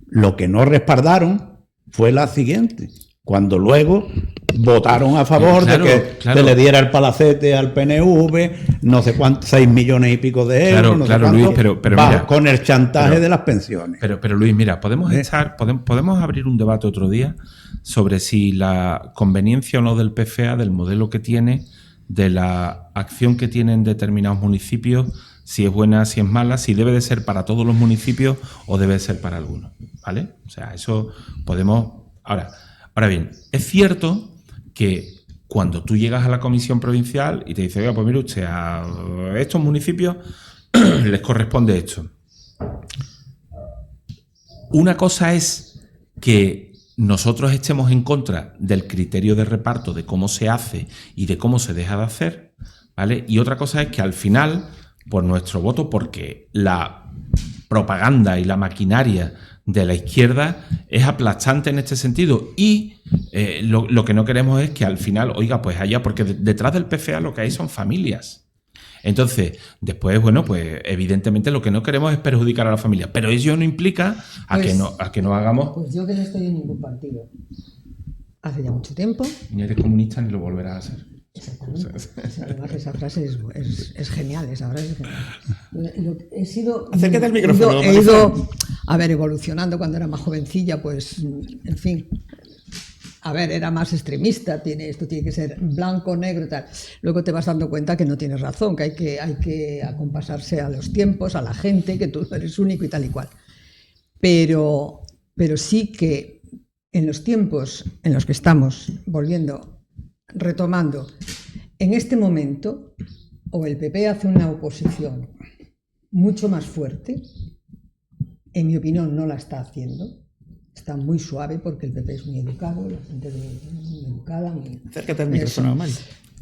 Lo que no respaldaron fue la siguiente, cuando luego votaron a favor Claro, de que claro. se le diera el palacete al PNV, no sé cuántos, 6 millones y pico de euros, Claro, no claro, sé cuánto, Luis, pero bajo, mira, con el chantaje pero- de las pensiones. Pero Luis, mira, podemos abrir un debate otro día sobre si la conveniencia o no del PFA, del modelo que tiene, de la acción que tienen determinados municipios, si es buena, si es mala, si debe de ser para todos los municipios o debe de ser para algunos, ¿vale? O sea, eso podemos... Ahora bien, es cierto que cuando tú llegas a la comisión provincial y te dice, oiga, pues mire usted, a estos municipios les corresponde esto. Una cosa es que nosotros estemos en contra del criterio de reparto, de cómo se hace y de cómo se deja de hacer, ¿vale? Y otra cosa es que al final, por nuestro voto, porque la propaganda y la maquinaria de la izquierda es aplastante en este sentido y lo que no queremos es que al final, oiga, pues allá, porque detrás del PFA lo que hay son familias. Entonces, después, bueno, pues evidentemente lo que no queremos es perjudicar a la familia, pero ello no implica a que no hagamos... Pues yo que no estoy en ningún partido. Hace ya mucho tiempo. Ni eres comunista ni lo volverás a hacer. Exactamente. Además, esa frase es genial, esa frase es genial. He sido, Acércate al micrófono, He ido a ver, evolucionando cuando era más jovencilla, pues, en fin, a ver, era más extremista, esto tiene que ser blanco, negro, tal. Luego te vas dando cuenta que no tienes razón, que hay que acompasarse a los tiempos, a la gente, que tú eres único y tal y cual. Pero sí que en los tiempos en los que estamos retomando, en este momento, o el PP hace una oposición mucho más fuerte, en mi opinión no la está haciendo, está muy suave porque el PP es muy educado, la gente es muy educada. Acércate al micrófono, Mari.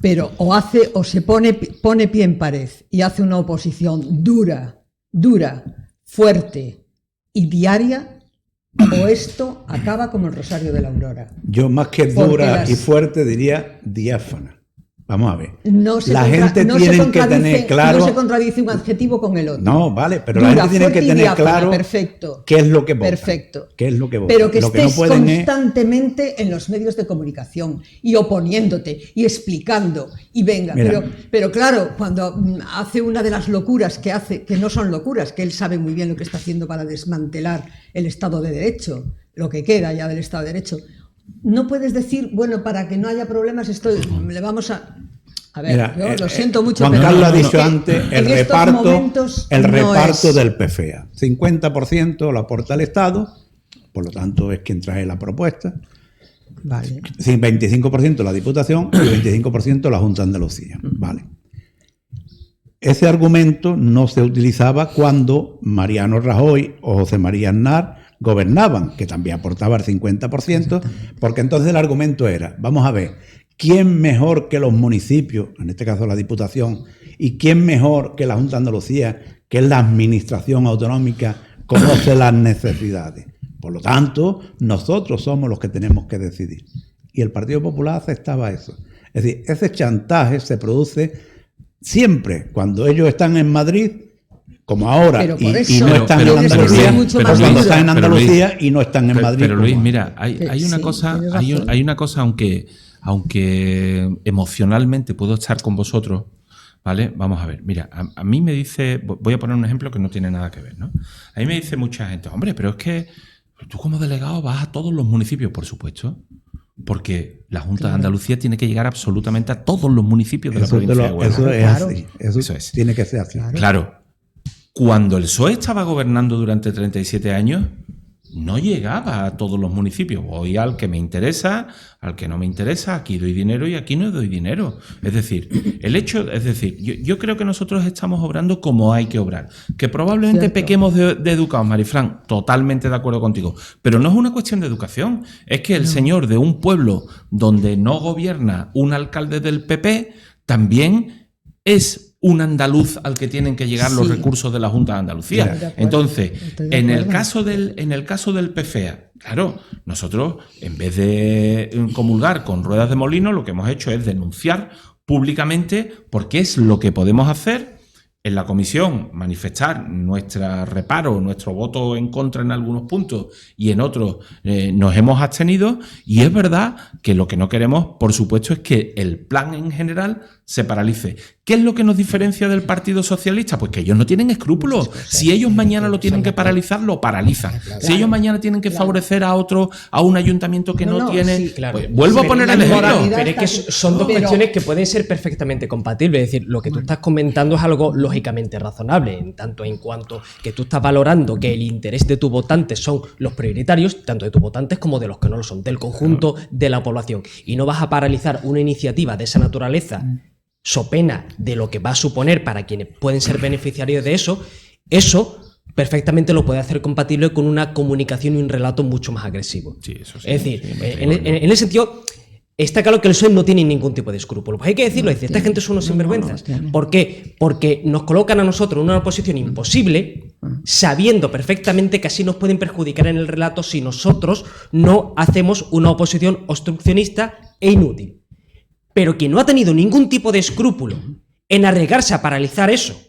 Pero o se pone pie en pared y hace una oposición dura, fuerte y diaria, o esto acaba como el Rosario de la Aurora. Yo más que dura y fuerte diría diáfana. Vamos a ver. La gente tiene que tener claro. No se contradice un adjetivo con el otro. No, vale, pero la gente tiene que tener claro perfecto, qué es lo que vota. Perfecto. Qué es lo que vota. Pero que lo que estés no pueden constantemente en los medios de comunicación y oponiéndote y explicando y venga. Pero claro, cuando hace una de las locuras que hace, que no son locuras, que él sabe muy bien lo que está haciendo para desmantelar el Estado de Derecho, lo que queda ya del Estado de Derecho. No puedes decir, bueno, para que no haya problemas, le vamos a... A ver, yo lo siento mucho, Juan pero... Carlos ha dicho antes, el reparto es del PFEA. 50% lo aporta el Estado, por lo tanto es quien trae la propuesta. Vale. 25% la Diputación y 25% la Junta de Andalucía. Vale. Ese argumento no se utilizaba cuando Mariano Rajoy o José María Aznar gobernaban, que también aportaba el 50%, porque entonces el argumento era, vamos a ver, ¿quién mejor que los municipios, en este caso la Diputación, y quién mejor que la Junta de Andalucía, que es la administración autonómica, conoce las necesidades? Por lo tanto, nosotros somos los que tenemos que decidir. Y el Partido Popular aceptaba eso. Es decir, ese chantaje se produce siempre cuando ellos están en Madrid, como ahora, y no están en Andalucía, cuando están en Andalucía y no están en Madrid. Pero Luis, mira, hay una cosa, aunque emocionalmente puedo estar con vosotros, ¿vale? Vamos a ver, mira, a mí me dice, voy a poner un ejemplo que no tiene nada que ver, ¿no? A mí me dice mucha gente, hombre, pero es que tú como delegado vas a todos los municipios, por supuesto, porque la Junta de Andalucía tiene que llegar absolutamente a todos los municipios de la provincia de Huelva. Eso es así, eso es. Tiene que ser así. Claro. Cuando el PSOE estaba gobernando durante 37 años, no llegaba a todos los municipios. Voy al que me interesa, al que no me interesa, aquí doy dinero y aquí no doy dinero. Es decir, yo creo que nosotros estamos obrando como hay que obrar. Que probablemente pequemos de educados, Marifran, totalmente de acuerdo contigo. Pero no es una cuestión de educación. Es que el señor de un pueblo donde no gobierna un alcalde del PP también es un andaluz al que tienen que llegar los recursos de la Junta de Andalucía. Entonces, en el caso del PFEA, claro, nosotros, en vez de comulgar con ruedas de molino, lo que hemos hecho es denunciar públicamente porque es lo que podemos hacer. En la comisión manifestar nuestro reparo, nuestro voto en contra en algunos puntos y en otros nos hemos abstenido, y es verdad que lo que no queremos, por supuesto, es que el plan en general se paralice. ¿Qué es lo que nos diferencia del Partido Socialista? Pues que ellos no tienen escrúpulos. Si ellos mañana lo tienen que paralizar, lo paralizan. Si ellos mañana tienen que favorecer a otro, a un ayuntamiento que no tiene... Pues vuelvo a poner el ejemplo. Pero es que son dos cuestiones que pueden ser perfectamente compatibles. Es decir, lo que tú estás comentando es algo lógicamente razonable, en tanto en cuanto que tú estás valorando que el interés de tus votantes son los prioritarios, tanto de tus votantes como de los que no lo son, del conjunto de la población. Y no vas a paralizar una iniciativa de esa naturaleza so pena de lo que va a suponer para quienes pueden ser beneficiarios de eso perfectamente lo puede hacer compatible con una comunicación y un relato mucho más agresivo. Sí, eso sí, es decir, en ese sentido, está claro que el PSOE no tiene ningún tipo de escrúpulo. Pues hay que decirlo, esta gente son unos sinvergüenzas. ¿Por qué? Porque nos colocan a nosotros en una posición imposible, sabiendo perfectamente que así nos pueden perjudicar en el relato si nosotros no hacemos una oposición obstruccionista e inútil. Pero quien no ha tenido ningún tipo de escrúpulo en arriesgarse a paralizar eso,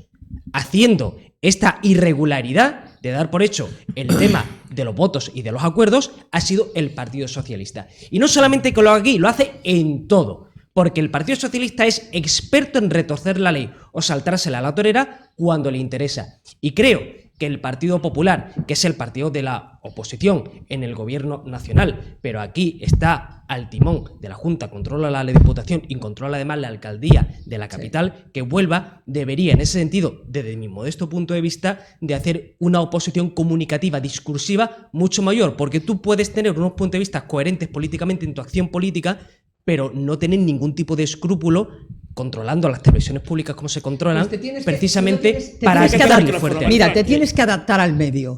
haciendo esta irregularidad de dar por hecho el tema de los votos y de los acuerdos, ha sido el Partido Socialista. Y no solamente que lo haga aquí, lo hace en todo. Porque el Partido Socialista es experto en retorcer la ley o saltársela a la torera cuando le interesa. Y creo que el Partido Popular, que es el partido de la oposición en el gobierno nacional, pero aquí está al timón de la Junta, controla la Diputación y controla además la alcaldía de la capital, que vuelva, debería en ese sentido, desde mi modesto punto de vista, de hacer una oposición comunicativa, discursiva, mucho mayor, porque tú puedes tener unos puntos de vista coherentes políticamente en tu acción política, pero no tener ningún tipo de escrúpulo controlando las televisiones públicas como se controlan, Pues precisamente para que quede fuerte. Mira, te tienes que adaptar al medio.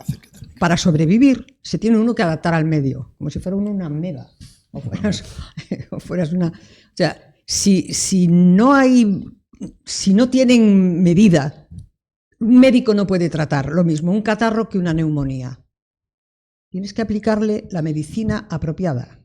Para sobrevivir se tiene uno que adaptar al medio, como si fuera uno una ameba. O fueras una... O sea, si no tienen medida, un médico no puede tratar lo mismo un catarro que una neumonía. Tienes que aplicarle la medicina apropiada,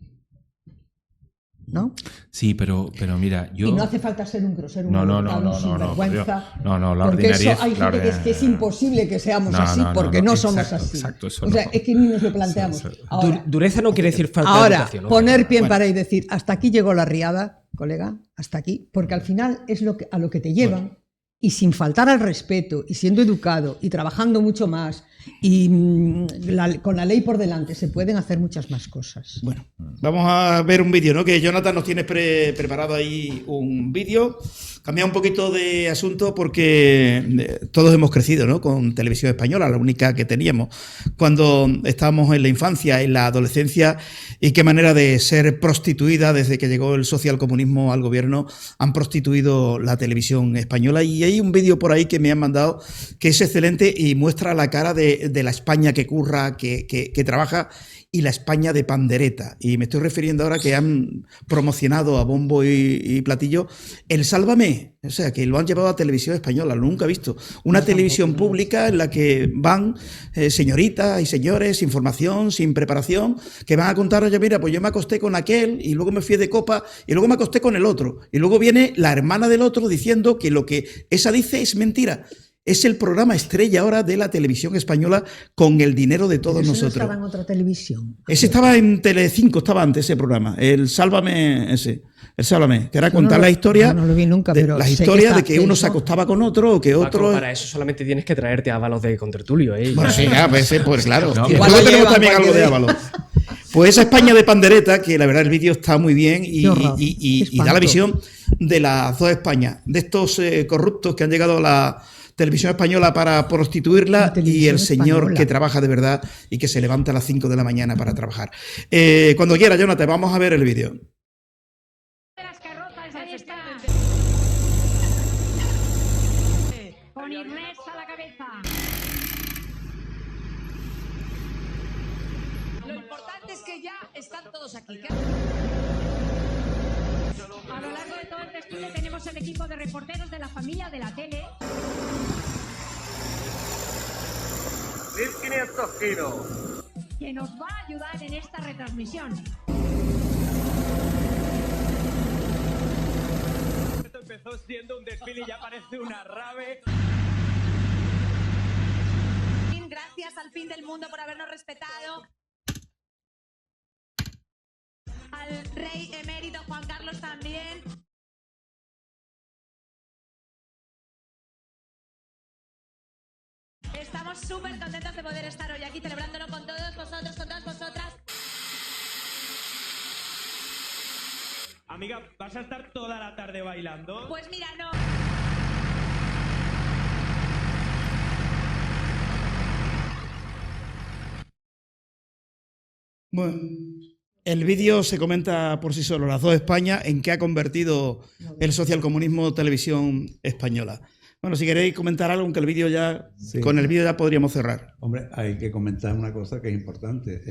¿no? Sí, pero mira, yo... Y no hace falta ser un grosero, un sinvergüenza. No, la porque ordinariedad... eso hay gente que es imposible que seamos así, porque no somos así. Exacto, eso o sea, no. es que ni nos lo planteamos. Ahora, Dureza no quiere decir falta de ahora educación, ¿no? poner pie en pared y decir, hasta aquí llegó la riada, colega, hasta aquí, porque al final es a lo que te llevan, y sin faltar al respeto, y siendo educado, y trabajando mucho más, y con la ley por delante, se pueden hacer muchas más cosas. Bueno, vamos a ver un vídeo, ¿no? Que Jonathan nos tiene preparado ahí un vídeo. Cambia un poquito de asunto porque todos hemos crecido, ¿no? Con Televisión Española, la única que teníamos cuando estábamos en la infancia, en la adolescencia, y qué manera de ser prostituida desde que llegó el socialcomunismo al gobierno, han prostituido la televisión española. Y hay un vídeo por ahí que me han mandado que es excelente y muestra la cara de la España que curra, que trabaja, y la España de pandereta. Y me estoy refiriendo ahora que han promocionado a bombo y platillo el Sálvame, o sea, que lo han llevado a Televisión Española, lo nunca he visto. Una televisión pública en la que van señoritas y señores sin formación, sin preparación, que van a contar, oye, mira, pues yo me acosté con aquel y luego me fui de copa y luego me acosté con el otro. Y luego viene la hermana del otro diciendo que lo que esa dice es mentira. Es el programa estrella ahora de la televisión española con el dinero de todos nosotros. ¿No estaba en otra televisión? Ese estaba en Telecinco, estaba antes ese programa, el Sálvame, el Sálvame, que era contar la historia, no lo vi nunca, pero las sé historias que de que uno se acostaba con otro o que Paco, otro... para eso solamente tienes que traerte a Ábalos de Contertulio, ¿eh? Bueno, sí, pues claro. No, Igual lo tenemos llevan también algo de porque- Ábalos. Pues esa España de pandereta, que la verdad el vídeo está muy bien y Qué horror, y qué da la espanto. visión de las dos Españas, de estos corruptos que han llegado a la televisión española para prostituirla La televisión y el señor española. que trabaja de verdad y que se levanta a las 5 de la mañana para trabajar. Cuando quiera, Jonathan, vamos a ver el vídeo. Las carrozas, ahí está. Con Irnes a la cabeza. Lo importante es que ya están todos aquí. A lo largo de todo el estudio tenemos el equipo de reporteros de la familia de la tele. 1500 kilos. Que nos va a ayudar en esta retransmisión. Esto empezó siendo un desfile y ya parece una rave. Gracias al fin del mundo por habernos respetado. Al rey emérito Juan Carlos también. Estamos súper contentos de poder estar hoy aquí celebrándolo con todos vosotros, con todas vosotras. Amiga, ¿vas a estar toda la tarde bailando? Pues mira, no. Bueno, el vídeo se comenta por sí solo, las dos Españas, en qué ha convertido el socialcomunismo televisión española. Bueno, si queréis comentar algo, aunque el vídeo ya, Sí. con el vídeo ya podríamos cerrar. Hombre, hay que comentar una cosa que es importante.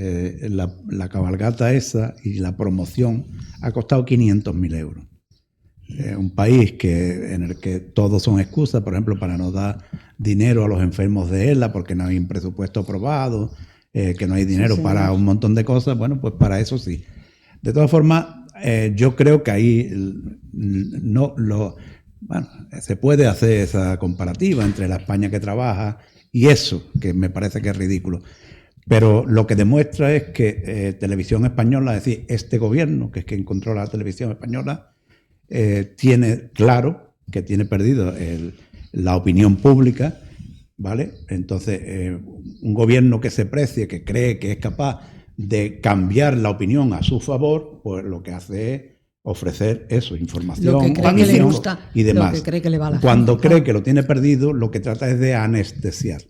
La cabalgata esa y la promoción ha costado 500.000 euros. Un país en el que todos son excusas, por ejemplo, para no dar dinero a los enfermos de ELA porque no hay un presupuesto aprobado, que no hay dinero Sí, para señor. un montón de cosas. Bueno, pues para eso sí. De todas formas, yo creo que ahí bueno, se puede hacer esa comparativa entre la España que trabaja y eso, que me parece que es ridículo. Pero lo que demuestra es que Televisión Española, es decir, este gobierno, que es quien controla la televisión española, tiene claro que tiene perdido la opinión pública ¿vale? Entonces, un gobierno que se precie, que cree que es capaz de cambiar la opinión a su favor, pues lo que hace es ofrecer eso, información, Lo que cree que le opinión gusta, y demás. lo que cree que le va a la Cuando gente, cree claro. que lo tiene perdido, lo que trata es de anestesiar.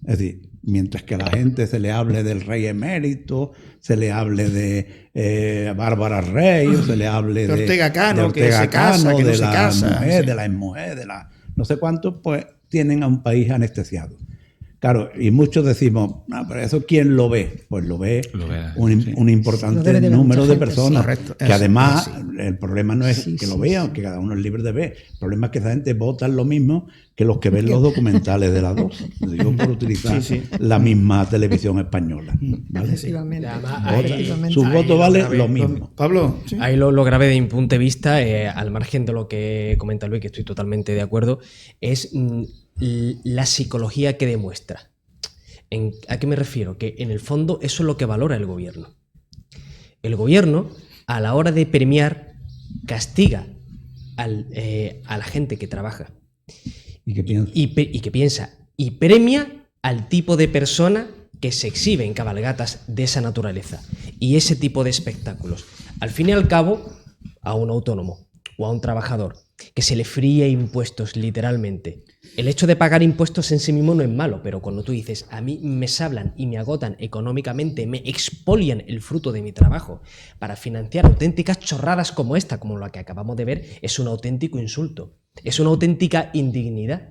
Es decir, mientras que a la gente se le hable del rey emérito, se le hable de Bárbara Rey, o se le hable de Ortega Cano, de que se casa, que no de se la casa, mujer, sí. de la exmujer, de la no sé cuánto, pues tienen a un país anestesiado. Claro, y muchos decimos, no, pero eso ¿quién lo ve? Pues lo ve, Lo ve, un sí. importante Lo debe de ver número mucha de gente, personas. sí. Correcto, Que eso, además, sí. el problema no es Sí, que lo sí, vean, sí. que cada uno es libre de ver. El problema es que esa gente vota lo mismo que los que ven los documentales de la 2. Lo digo por utilizar Sí, sí. la misma televisión española. ¿vale? Efectivamente. Además, Vota- efectivamente. su voto Ahí vale lo grabé. lo mismo. Pablo, ¿sí? Ahí lo grave de mi punto de vista, al margen de lo que comenta Luis, que estoy totalmente de acuerdo, es la psicología que demuestra. ¿A qué me refiero? Que en el fondo eso es lo que valora el gobierno. El gobierno, a la hora de premiar, castiga a la gente que trabaja ¿Y qué piensa? y que piensa, y premia al tipo de persona que se exhibe en cabalgatas de esa naturaleza y ese tipo de espectáculos. Al fin y al cabo, a un autónomo o a un trabajador que se le fríe impuestos literalmente. El hecho de pagar impuestos en sí mismo no es malo, pero cuando tú dices, a mí me sablan y me agotan económicamente, me expolian el fruto de mi trabajo para financiar auténticas chorradas como esta, como la que acabamos de ver, es un auténtico insulto, es una auténtica indignidad.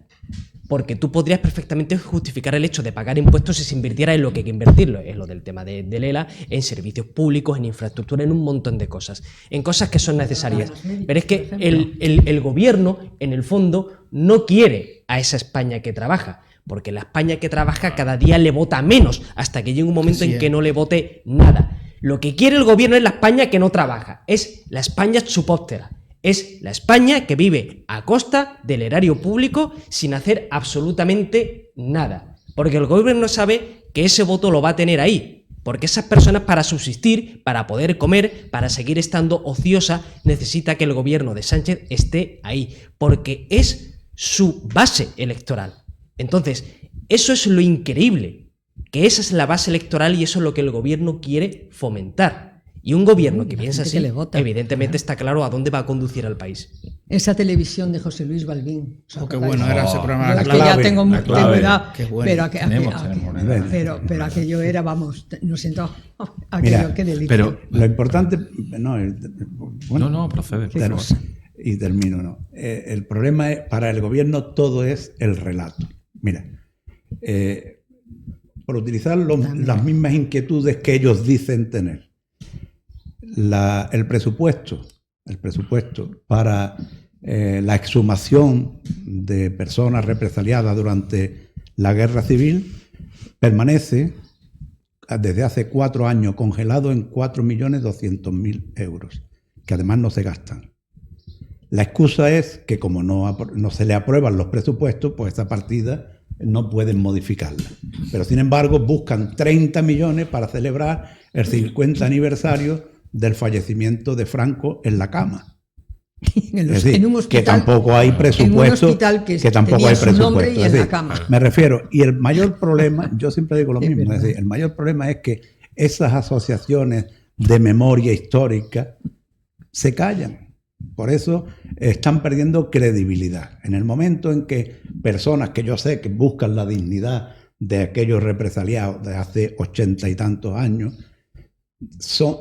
Porque tú podrías perfectamente justificar el hecho de pagar impuestos si se invirtiera en lo que hay que invertirlo, en lo del tema del ELA, en servicios públicos, en infraestructura, en un montón de cosas, en cosas que son necesarias. Pero es que el gobierno, en el fondo, no quiere a esa España que trabaja, porque la España que trabaja cada día le vota menos, hasta que llegue un momento en que no le vote nada. Lo que quiere el gobierno es la España que no trabaja, es la España chupóptera. Es la España que vive a costa del erario público sin hacer absolutamente nada. Porque el gobierno sabe que ese voto lo va a tener ahí. Porque esas personas, para subsistir, para poder comer, para seguir estando ociosa, necesita que el gobierno de Sánchez esté ahí. Porque es su base electoral. Entonces, eso es lo increíble. Que esa es la base electoral y eso es lo que el gobierno quiere fomentar. Y un gobierno que la piensa gente así, que le vota. evidentemente está claro a dónde va a conducir al país. Esa televisión de José Luis Balbín. ¿os Oh, qué acordáis? bueno era ese programa. Yo La es que ya clave, tengo la clave. tengo edad, Qué bueno. pero, Tenemos. aquello era, vamos, no siento, aquello, Mira, qué delicia. Pero, Lo importante, bueno, no, procede. por Pero- favor. y termino, ¿no? El problema es, para el gobierno todo es el relato. Mira, por utilizar las mismas inquietudes que ellos dicen tener, el presupuesto para la exhumación de personas represaliadas durante la guerra civil permanece desde hace 4 años congelado en 4.200.000 euros, que además no se gastan. La excusa es que como no se le aprueban los presupuestos, pues esta partida no pueden modificarla. Pero sin embargo buscan 30 millones para celebrar el 50 aniversario del fallecimiento de Franco en la cama. en, Es decir, en un hospital, que tampoco hay presupuesto. en un hospital que tampoco tenía hay su nombre presupuesto. y Es en la decir, cama. me refiero, y el mayor problema, yo siempre digo lo Es mismo, es verdad. decir, el mayor problema es que esas asociaciones de memoria histórica se callan. Por eso están perdiendo credibilidad. En el momento en que personas que yo sé que buscan la dignidad de aquellos represaliados de hace 80 y tantos años,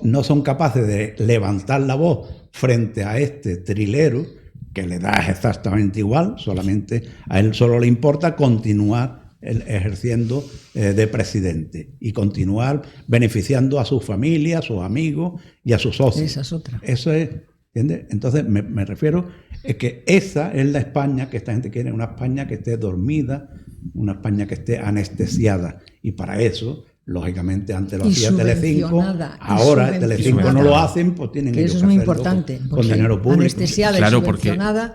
no son capaces de levantar la voz frente a este trilero que le da exactamente igual, solamente a él solo le importa continuar ejerciendo de presidente y continuar beneficiando a su familia, a sus amigos y a sus socios. Esa es otra. Eso es, ¿entiendes? Entonces me refiero a que esa es la España que esta gente quiere, una España que esté dormida, una España que esté anestesiada, y para eso lógicamente antes lo Y hacía Telecinco, subvencionada, ahora Telecinco no lo hacen, pues tienen Que ellos eso es que muy hacerlo importante, con porque dinero público. anestesiada y Claro, porque. subvencionada,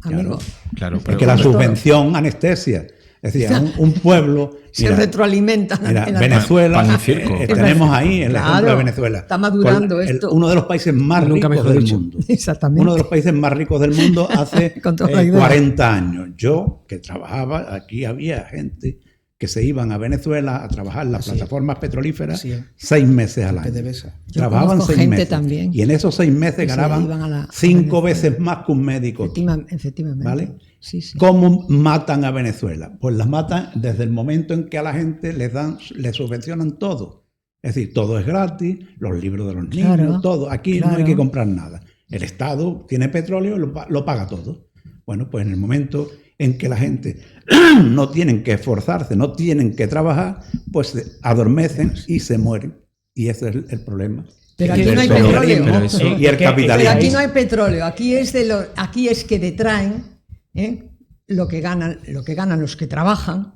amigo. Claro, Es pero. que la Como todo. subvención anestesia. Es decir, un pueblo... Se retroalimentan. Mira, Venezuela, pan y circo. tenemos ahí el ejemplo de Claro, Venezuela. está madurando esto. Uno de los países más Nunca ricos mejor del dicho. mundo. Exactamente. Uno de los países más ricos del mundo hace Con toda la idea. 40 años. Yo, que trabajaba, aquí había gente que se iban a Venezuela a trabajar en las plataformas petrolíferas Así es. 6 meses al año. PDVSA. Yo Trabajaban conozco 6 gente meses. también Y en esos 6 meses que se ganaban iban a 5 Venezuela. veces más que un médico. Efectivamente. ¿Vale? Sí, sí. ¿Cómo matan a Venezuela? Pues las matan desde el momento en que a la gente les subvencionan todo. Es decir, todo es gratis, los libros de los niños, Claro, todo. Aquí no hay claro. que comprar nada. El Estado tiene petróleo, lo paga todo. Bueno, pues en el momento en que la gente no tienen que esforzarse, no tienen que trabajar, pues se adormecen y se mueren. Y ese es el problema. Pero aquí del no hay socialismo petróleo. y el Pero capitalismo. aquí no hay petróleo, aquí es que detraen lo que ganan los que trabajan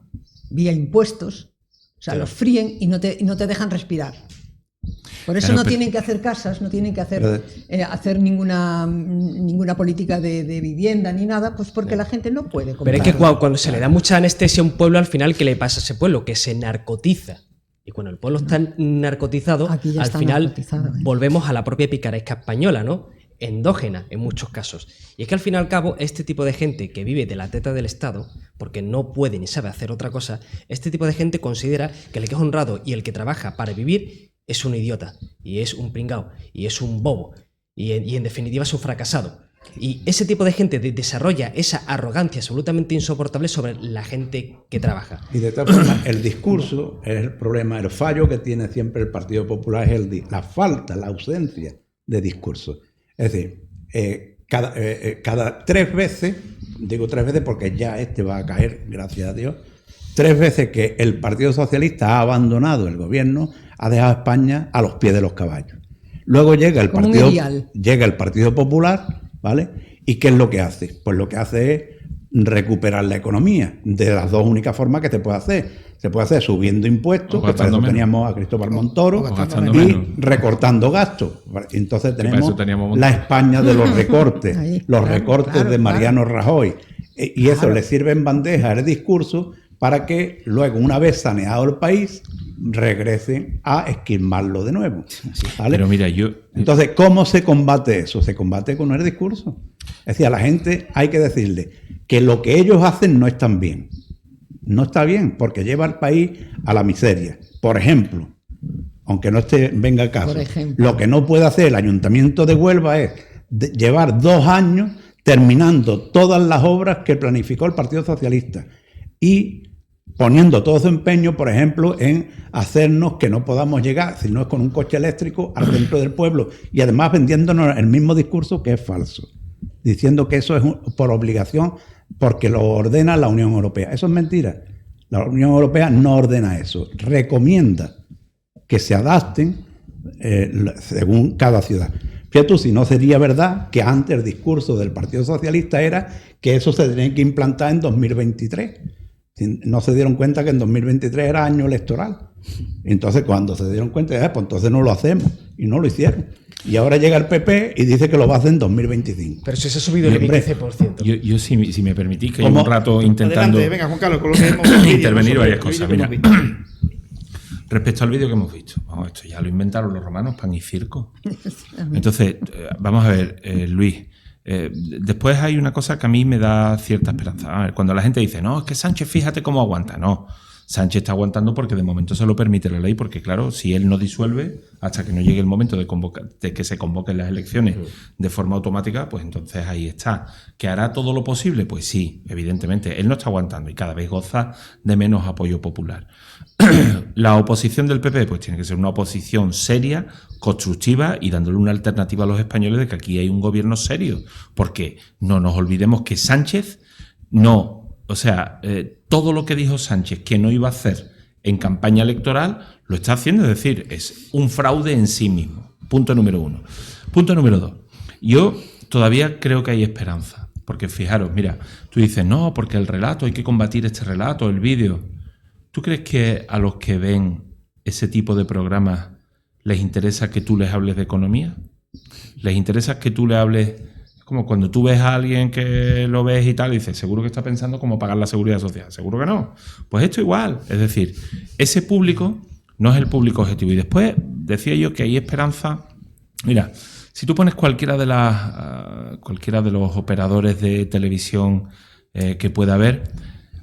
vía impuestos, o sea, los fríen y no te dejan respirar. Por eso Claro, no pero- tienen que hacer casas, no tienen que hacer ninguna política de vivienda ni nada, pues porque la gente no puede comprar. Pero es que cuando se le da mucha anestesia a un pueblo, al final, ¿qué le pasa a ese pueblo? Que se narcotiza. Y cuando el pueblo está narcotizado, Aquí ya al está final narcotizado, ¿eh? volvemos a la propia picaresca española, ¿no? Endógena en muchos casos. Y es que al fin y al cabo, este tipo de gente que vive de la teta del Estado, porque no puede ni sabe hacer otra cosa, este tipo de gente considera que el que es honrado y el que trabaja para vivir es un idiota, y es un pringao, y es un bobo, y en definitiva es un fracasado. Y ese tipo de gente desarrolla esa arrogancia absolutamente insoportable sobre la gente que trabaja. Y de todas formas, el discurso es el problema, el fallo que tiene siempre el Partido Popular es la falta, la ausencia de discurso. Es decir, cada 3 veces, digo 3 veces porque ya va a caer, gracias a Dios, 3 veces que el Partido Socialista ha abandonado el gobierno, ha dejado a España a los pies de los caballos. Luego llega el Como un Partido, ideal. llega el Partido Popular, ¿vale? ¿Y qué es lo que hace? Pues lo que hace es recuperar la economía de las dos únicas formas que se puede hacer. Se puede hacer subiendo impuestos, O que para gastando eso menos. teníamos a Cristóbal Montoro, o gastando y menos. recortando gastos. Entonces para tenemos eso teníamos la Montoro. España de los recortes, Ahí, los claro, recortes claro, de Mariano claro. Rajoy. Y eso le sirve en bandeja el discurso para que luego, una vez saneado el país, regresen a esquilmarlo de nuevo. ¿Vale? Pero mira, yo... Entonces, ¿cómo se combate eso? Se combate con el discurso. Es decir, a la gente hay que decirle que lo que ellos hacen no está bien. No está bien, porque lleva al país a la miseria. Por ejemplo, aunque no venga el caso, Por ejemplo. lo que no puede hacer el Ayuntamiento de Huelva es llevar 2 años terminando todas las obras que planificó el Partido Socialista y poniendo todo su empeño, por ejemplo, en hacernos que no podamos llegar, si no es con un coche eléctrico, al centro del pueblo, y además vendiéndonos el mismo discurso que es falso, diciendo que eso es por obligación porque lo ordena la Unión Europea. Eso es mentira. La Unión Europea no ordena eso, recomienda que se adapten según cada ciudad. Fíjate tú, si no sería verdad que antes el discurso del Partido Socialista era que eso se tenía que implantar en 2023. No se dieron cuenta que en 2023 era año electoral. Entonces, cuando se dieron cuenta, pues entonces no lo hacemos. Y no lo hicieron. Y ahora llega el PP y dice que lo va a hacer en 2025. Pero si se ha subido el Hombre, 15%. Yo si me permitís, que ¿Cómo? llevo un rato intentando Adelante, venga, Juan Carlos, con lo que hemos visto, intervenir sobre varias el cosas. vídeo Mira, que hemos visto. respecto al vídeo que hemos visto, vamos, esto ya lo inventaron los romanos, pan y circo. Entonces, vamos a ver, Luis. Después hay una cosa que a mí me da cierta esperanza. A ver, cuando la gente dice, no, es que Sánchez, fíjate cómo aguanta. No, Sánchez está aguantando porque de momento se lo permite la ley, porque claro, si él no disuelve, hasta que no llegue el momento de que se convoquen las elecciones de forma automática, pues entonces ahí está. ¿Que hará todo lo posible? Pues sí, evidentemente. Él no está aguantando y cada vez goza de menos apoyo popular. La oposición del PP pues tiene que ser una oposición seria, constructiva y dándole una alternativa a los españoles de que aquí hay un gobierno serio, porque no nos olvidemos que Sánchez todo lo que dijo Sánchez que no iba a hacer en campaña electoral lo está haciendo, es decir, es un fraude en sí mismo. Punto número 1. Punto número 2. Yo todavía creo que hay esperanza, porque fijaros, mira, tú dices, no, porque el relato, hay que combatir este relato, el vídeo. ¿Tú crees que a los que ven ese tipo de programas les interesa que tú les hables de economía? ¿Les interesa que tú les hables como cuando tú ves a alguien que lo ves y tal, y dices, seguro que está pensando cómo pagar la seguridad social. Seguro que no. Pues esto igual. Es decir, ese público no es el público objetivo. Y después decía yo que hay esperanza. Mira, si tú pones cualquiera de los operadores de televisión que pueda haber,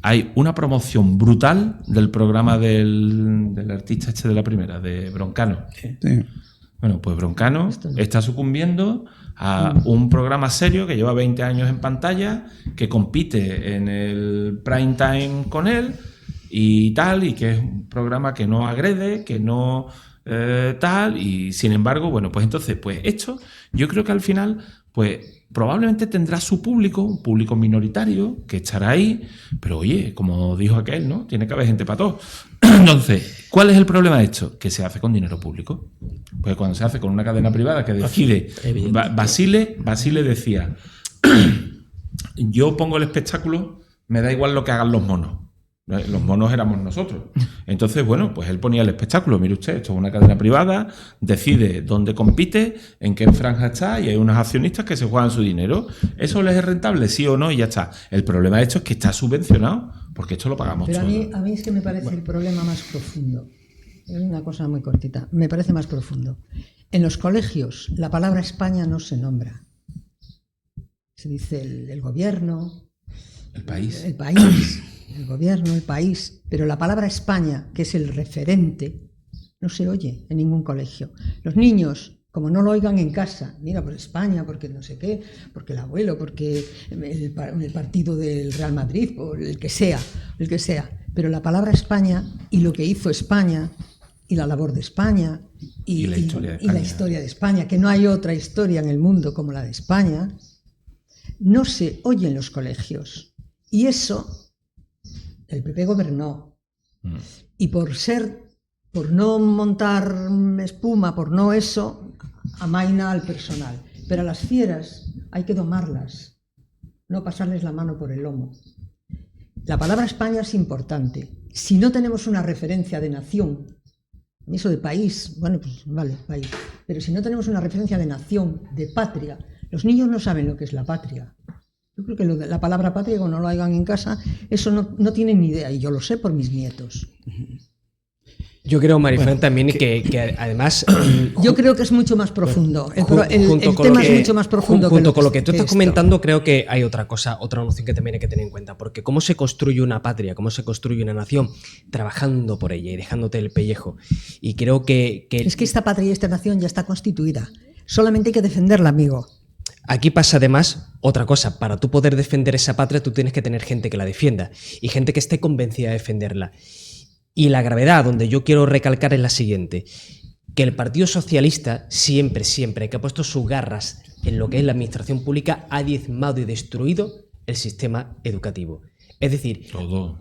hay una promoción brutal del programa del artista este de la primera, de Broncano. Sí. Bueno, pues Broncano está sucumbiendo a un programa serio que lleva 20 años en pantalla, que compite en el prime time con él y tal, y que es un programa que no agrede, que no tal, y sin embargo, bueno, pues entonces, pues esto, yo creo que al final, pues probablemente tendrá su público, un público minoritario, que estará ahí, pero oye, como dijo aquel, ¿no? Tiene que haber gente para todo. Entonces, ¿cuál es el problema de esto? Que se hace con dinero público. Pues cuando se hace con una cadena privada que decide... Basile decía, yo pongo el espectáculo, me da igual lo que hagan los monos. Los monos éramos nosotros. Entonces, bueno, pues él ponía el espectáculo. Mire usted, esto es una cadena privada, decide dónde compite, en qué franja está, y hay unos accionistas que se juegan su dinero. ¿Eso les es rentable, sí o no? Y ya está. El problema de esto es que está subvencionado, porque esto lo pagamos Pero todos. a mí es que me parece el problema más profundo. Es una cosa muy cortita. Me parece más profundo. En los colegios, la palabra España no se nombra. Se dice el gobierno, El país. El gobierno, el país, pero la palabra España, que es el referente, no se oye en ningún colegio. Los niños, como no lo oigan en casa, mira, por España, porque no sé qué, porque el abuelo, porque el partido del Real Madrid, por el que sea, pero la palabra España y lo que hizo España y la labor de España y la historia de España, que no hay otra historia en el mundo como la de España, no se oye en los colegios. Y eso... El PP gobernó y por no montar espuma, por no eso, amaina al personal. Pero a las fieras hay que domarlas, no pasarles la mano por el lomo. La palabra España es importante. Si no tenemos una referencia de nación, eso de país, bueno, pues vale, país. Pero si no tenemos una referencia de nación, de patria, los niños no saben lo que es la patria. Yo creo que la palabra patria, cuando no lo hagan en casa, eso no tienen ni idea, y yo lo sé por mis nietos. Yo creo, Marifran, también que además... Yo creo que es mucho más profundo. El junto tema es mucho más profundo. Junto con lo que tú estás comentando, creo que hay otra cosa, otra noción que también hay que tener en cuenta. Porque cómo se construye una patria, cómo se construye una nación, trabajando por ella y dejándote el pellejo. Y creo que... Es que esta patria y esta nación ya está constituida. Solamente hay que defenderla, amigo. Aquí pasa además otra cosa. Para tú poder defender esa patria, tú tienes que tener gente que la defienda y gente que esté convencida de defenderla. Y la gravedad donde yo quiero recalcar es la siguiente: que el Partido Socialista siempre que ha puesto sus garras en lo que es la administración pública, ha diezmado y destruido el sistema educativo. Es decir,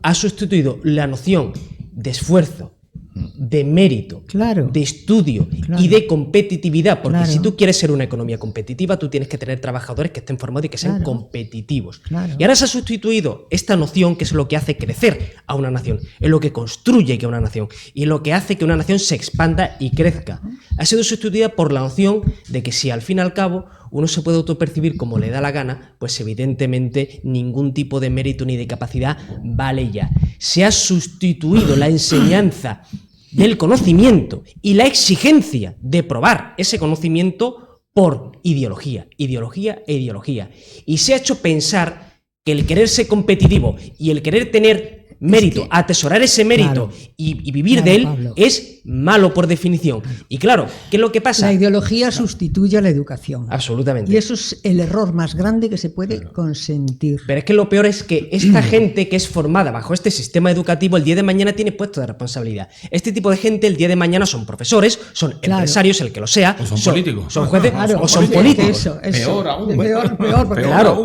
ha sustituido la noción de esfuerzo, de mérito, claro, de estudio, claro, y de competitividad, porque claro, si tú quieres ser una economía competitiva, tú tienes que tener trabajadores que estén formados y que sean competitivos. Claro. Y ahora se ha sustituido esta noción, que es lo que hace crecer a una nación, es lo que construye que una nación y es lo que hace que una nación se expanda y crezca. Ha sido sustituida por la noción de que si al fin y al cabo uno se puede autopercibir como le da la gana, pues evidentemente ningún tipo de mérito ni de capacidad vale ya. Se ha sustituido la enseñanza del conocimiento y la exigencia de probar ese conocimiento por ideología. Y se ha hecho pensar que el querer ser competitivo y el querer tener mérito, atesorar ese mérito, claro, y vivir de él, Pablo, es malo por definición. Y claro, ¿qué es lo que pasa? La ideología sustituye a la educación. Absolutamente. Y eso es el error más grande que se puede consentir. Pero es que lo peor es que esta gente que es formada bajo este sistema educativo, el día de mañana tiene puestos de responsabilidad. Este tipo de gente el día de mañana son profesores, son empresarios, el que lo sea, o son políticos, son jueces, o son políticos. Eso. Peor aún. Peor, porque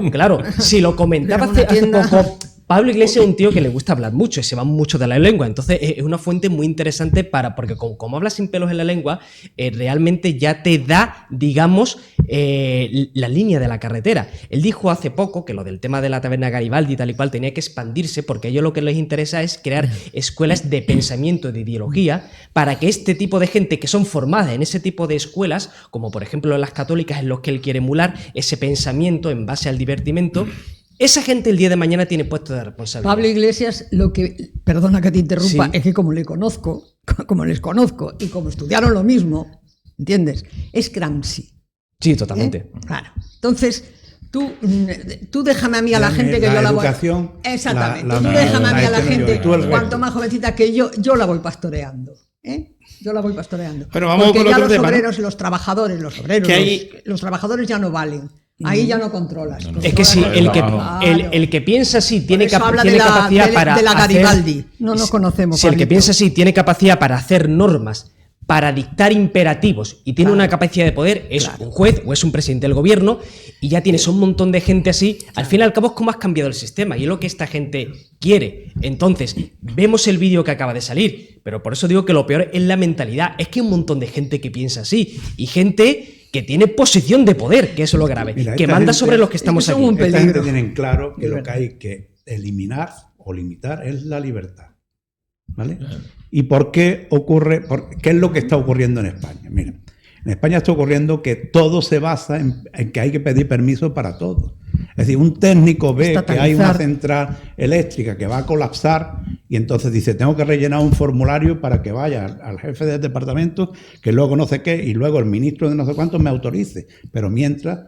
claro. Si lo comentaba hace poco Pablo Iglesias es un tío que le gusta hablar mucho y se va mucho de la lengua, entonces es una fuente muy interesante porque como habla sin pelos en la lengua, realmente ya te da, digamos, la línea de la carretera. Él dijo hace poco que lo del tema de la taberna Garibaldi y tal y cual tenía que expandirse porque a ellos lo que les interesa es crear escuelas de pensamiento, de ideología, para que este tipo de gente que son formadas en ese tipo de escuelas, como por ejemplo las católicas en los que él quiere emular ese pensamiento en base al divertimento, esa gente el día de mañana tiene puestos de responsabilidad. Pablo Iglesias, perdona que te interrumpa, Sí. es que como les conozco y como estudiaron lo mismo, ¿entiendes? Es Gramsci. Sí, totalmente. Claro. Entonces, tú déjame a mí a la gente que la yo la voy... educación, Exactamente. la- tú la- déjame a mí a la la- gente, tú el resto. cuanto más jovencita que yo la voy pastoreando. Yo la voy pastoreando. Pero vamos porque con ya otro los tema, ¿no? obreros y los trabajadores, Que hay- los trabajadores ya no valen. Ahí ya no controlas. Es que sí, el que, Claro. el que piensa así tiene, Por eso habla tiene de la- capacidad de- para de la hacer- Garibaldi. No nos conocemos, Si el que Pablito. piensa así tiene capacidad para hacer normas, para dictar imperativos y tiene Claro. una capacidad de poder, es Claro. un juez o es un presidente del gobierno y ya tienes un montón de gente así, al fin y al cabo es como has cambiado el sistema y es lo que esta gente quiere. Entonces, vemos el vídeo que acaba de salir, pero por eso digo que lo peor es la mentalidad, es que hay un montón de gente que piensa así y gente que tiene posición de poder, que eso es lo grave, Mira, que esta manda gente- sobre los que estamos es que son aquí. un Esta peligro. gente tiene claro que Es lo verdad. que hay que eliminar o limitar es la libertad. ¿Vale? ¿Y por qué ocurre? ¿Qué es lo que está ocurriendo en España? Mira, en España está ocurriendo que todo se basa en que hay que pedir permiso para todo. Es decir, un técnico ve que hay una Estatalizar. central eléctrica que va a colapsar y entonces dice, tengo que rellenar un formulario para que vaya al jefe del departamento, que luego no sé qué, y luego el ministro de no sé cuánto me autorice. Pero mientras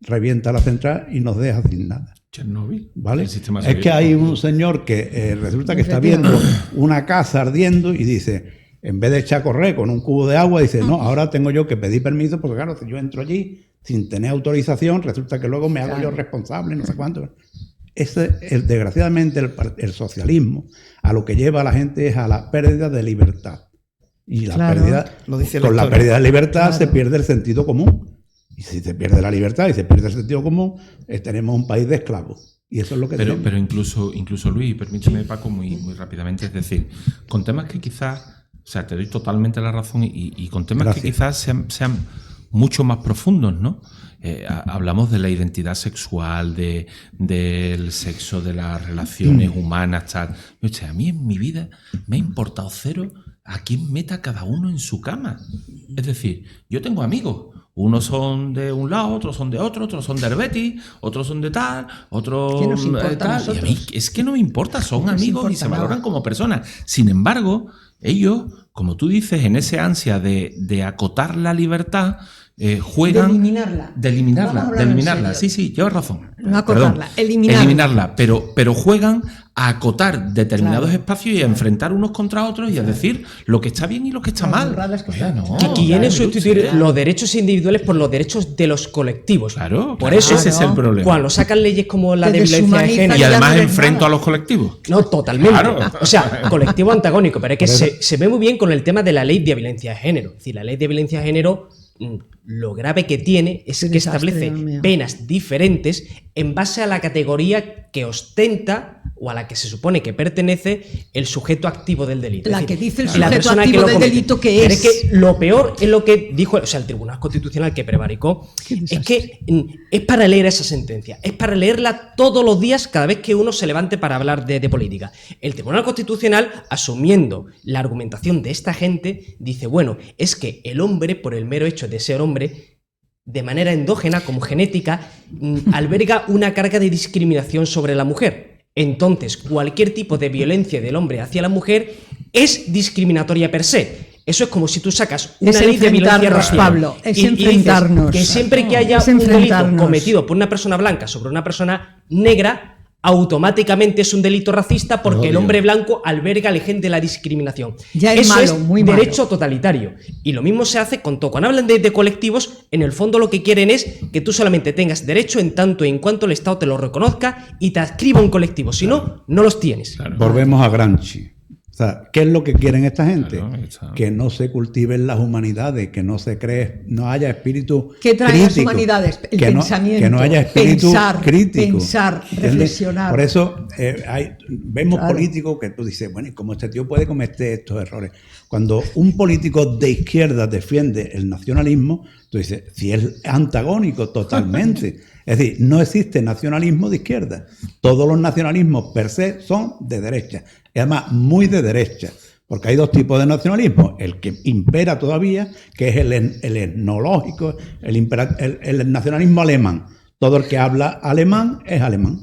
revienta la central y nos deja sin nada. Chernobyl. ¿Vale? El sistema Es que soviético. hay un señor que resulta que está viendo una casa ardiendo y dice, en vez de echar a correr con un cubo de agua, dice, no, ahora tengo yo que pedir permiso porque claro, si yo entro allí sin tener autorización, resulta que luego me hago yo responsable, no sé cuánto. Desgraciadamente el socialismo a lo que lleva a la gente es a la pérdida de libertad. Y la Claro. pérdida, Lo dice la con la historia. pérdida de libertad Claro. se pierde el sentido común. Y si se pierde la libertad y se pierde el sentido común, tenemos un país de esclavos. Y eso es lo que tenemos. Pero incluso Luis, permíteme, Paco, muy rápidamente, es decir, con temas que quizás, o sea, te doy totalmente la razón y con temas Gracias. que quizás sean mucho más profundos, ¿no? Hablamos de la identidad sexual, del sexo, de las relaciones humanas, tal. O sea, a mí en mi vida me ha importado cero a quién meta cada uno en su cama. Es decir, yo tengo amigos. Unos son de un lado, otros son de otro, otros son de Herbeti, otros son de tal, otros ¿Qué nos importa a tal. Y a mí nosotros? es que no me importa, son No nos amigos y importa se nada. valoran como personas. Sin embargo, ellos, como tú dices, en ese ansia de acotar la libertad, juegan... De eliminarla. De eliminarla, Vamos a de hablar en eliminarla. serio. Sí, llevas razón. No acotarla, eliminarla. Eliminarla, pero juegan a acotar determinados Claro. espacios y a enfrentar unos contra otros y a decir lo que está bien y lo que está Las mal. burradas que Oiga, están. no, Que quieren claro, sustituir sí. los derechos individuales por los derechos de los colectivos. Claro, Por claro, eso, ese es el problema. cuando sacan leyes como la Te de violencia de deshumanizan género. Y ya además no eres enfrento nada. a los colectivos. No, totalmente. Claro. O sea, colectivo antagónico, pero es que se ve muy bien con el tema de la ley de violencia de género. Es decir, la ley de violencia de género, lo grave que tiene es Qué que desastre, establece Dios mío. penas diferentes en base a la categoría que ostenta o a la que se supone que pertenece el sujeto activo del delito. La Es que decir, dice el la sujeto persona activo lo del comete. delito que Pero es. que lo peor es lo que dijo, o sea, el Tribunal Constitucional que prevaricó, es que es para leer esa sentencia, es para leerla todos los días cada vez que uno se levante para hablar de política. El Tribunal Constitucional, asumiendo la argumentación de esta gente, dice, bueno, es que el hombre, por el mero hecho de ser hombre, de manera endógena, como genética, alberga una carga de discriminación sobre la mujer. Entonces, cualquier tipo de violencia del hombre hacia la mujer es discriminatoria per se. Eso es como si tú sacas una Es ley de violencia enfrentarnos, racial Pablo, es y dices enfrentarnos. que siempre que haya Es un delito enfrentarnos. cometido por una persona blanca sobre una persona negra, automáticamente es un delito racista porque el hombre blanco alberga el gen de la discriminación. Ya es Eso malo, es muy malo. derecho totalitario. Y lo mismo se hace con todo. Cuando hablan de colectivos, en el fondo lo que quieren es que tú solamente tengas derecho en tanto y en cuanto el Estado te lo reconozca y te adscriba un colectivo. Si no, no los tienes. Volvemos a Gramsci. O sea, ¿qué es lo que quieren esta gente? Claro, está. Que no se cultiven las humanidades, que no se cree, no haya espíritu ¿Qué traen las crítico, humanidades? El que pensamiento, que no haya espíritu pensar, crítico. pensar, ¿entiendes? reflexionar. Por eso vemos Claro. políticos que tú dices, bueno, ¿y cómo este tío puede cometer estos errores? Cuando un político de izquierda defiende el nacionalismo, tú dices, si es antagónico totalmente. Es decir, no existe nacionalismo de izquierda. Todos los nacionalismos per se son de derecha. Y además, muy de derecha. Porque hay dos tipos de nacionalismo. El que impera todavía, que es el etnológico, el nacionalismo alemán. Todo el que habla alemán es alemán.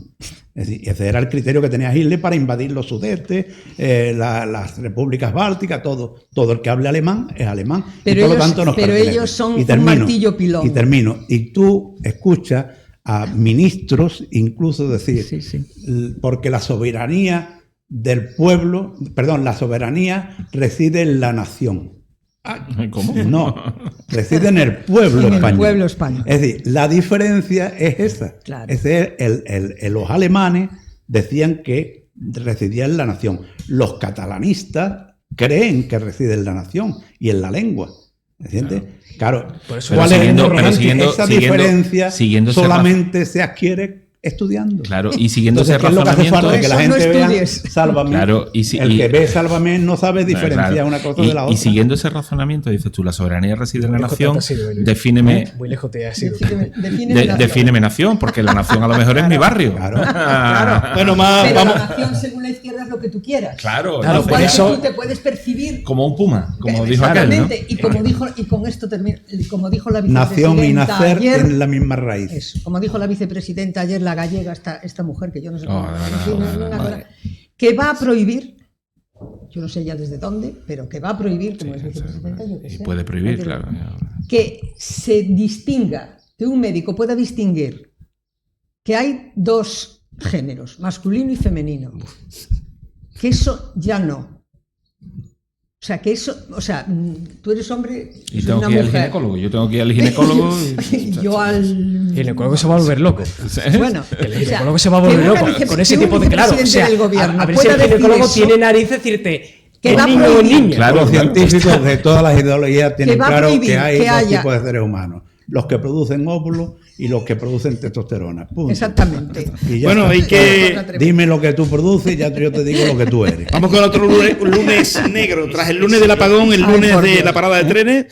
Es decir, ese era el criterio que tenía Hitler para invadir los sudetes, las repúblicas bálticas, todo. Todo el que hable alemán es alemán. Pero y por ellos- lo tanto nos pero pertenece. ellos son Y un martillo pilón. Y termino. Y tú escuchas a ministros incluso decir, Sí, sí. porque la soberanía del pueblo, perdón, la soberanía reside en la nación. ¿Cómo? No, reside en el pueblo En el español. pueblo español. Es decir, la diferencia es esa. Claro. Los alemanes decían que residía en la nación. Los catalanistas creen que reside en la nación y en la lengua. ¿Entiendes? Claro. Por eso- ¿Cuál Pero es el siguiendo- problema? pero siguiendo- Esa siguiendo- diferencia siguiendo ese solamente se adquiere estudiando. Claro, y siguiendo Entonces, ese ¿qué es lo que hace razonamiento. falta? Que la Eso no gente vea estudies. Sálvame. Claro, El que ve Sálvame no sabe diferenciar Claro. una cosa de la otra. Y siguiendo ese razonamiento, dices tú, la soberanía reside en la Muy lejos nación, te has ido, Luis. defíneme, Muy lejos te has ido. defíneme nación, porque la nación a lo mejor es mi barrio. Claro. Bueno, más, Pero vamos. la nación según la izquierda es lo que tú quieras. Claro, Claro, Lo por cual es que eso- tú te puedes percibir como un puma, como dijo aquel, ¿no? exactamente. Y como dijo, y con esto termino, como dijo la vicepresidenta Nación y nacer ayer, tienen la misma raíz. eso, como dijo la vicepresidenta ayer, la gallega, esta mujer que yo no sé cómo, de verdad, en fin, de verdad, una madre. cosa, que va a prohibir, yo no sé ya desde dónde, pero que va a prohibir, como es vicepresidenta, yo qué Y sé, puede prohibir, porque- claro. que se distinga, que un médico pueda distinguir que hay dos géneros, masculino y femenino. Que eso ya no. O sea, que eso, o sea, tú eres hombre, Y soy tengo una que ir al mujer. ginecólogo. Yo tengo que ir al ginecólogo. Y yo al... El ginecólogo se va a volver loco. Bueno, El o sea, ginecólogo se va a que volver una loco vice- con ese que un tipo de claro. O vicepresidente sea, del gobierno a ver si el pueda decir ginecólogo eso, tiene nariz decirte que ¿es va a niño o prohibir. niña? Claro, los científicos de todas las ideologías tienen Que va a claro prohibir que hay que dos haya- tipos de seres humanos. Los que producen óvulos y los que producen testosterona. Punto. Exactamente. Y ya Bueno, está. hay que. Dime lo que tú produces y ya yo te digo lo que tú eres. Vamos con otro lunes negro. Tras el lunes del apagón, el Ay, lunes por de Dios. la parada de trenes.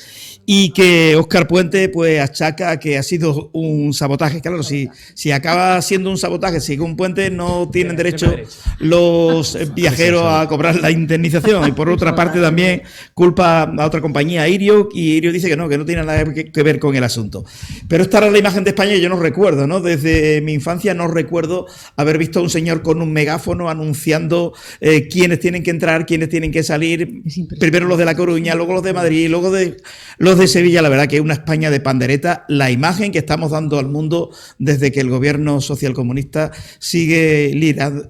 Y que Óscar Puente pues achaca que ha sido un sabotaje. Claro, si acaba siendo un sabotaje, según Puente, no tienen derecho los viajeros a cobrar la indemnización. Y por otra parte también culpa a otra compañía, Irio, y Irio dice que no tiene nada que ver con el asunto. Pero esta era la imagen de España y yo no recuerdo, ¿no? Desde mi infancia no recuerdo haber visto a un señor con un megáfono anunciando quiénes tienen que entrar, quiénes tienen que salir. Es impresionante. Primero los de La Coruña, luego los de Madrid, luego los de Sevilla. La verdad que es una España de pandereta. La imagen que estamos dando al mundo desde que el gobierno socialcomunista sigue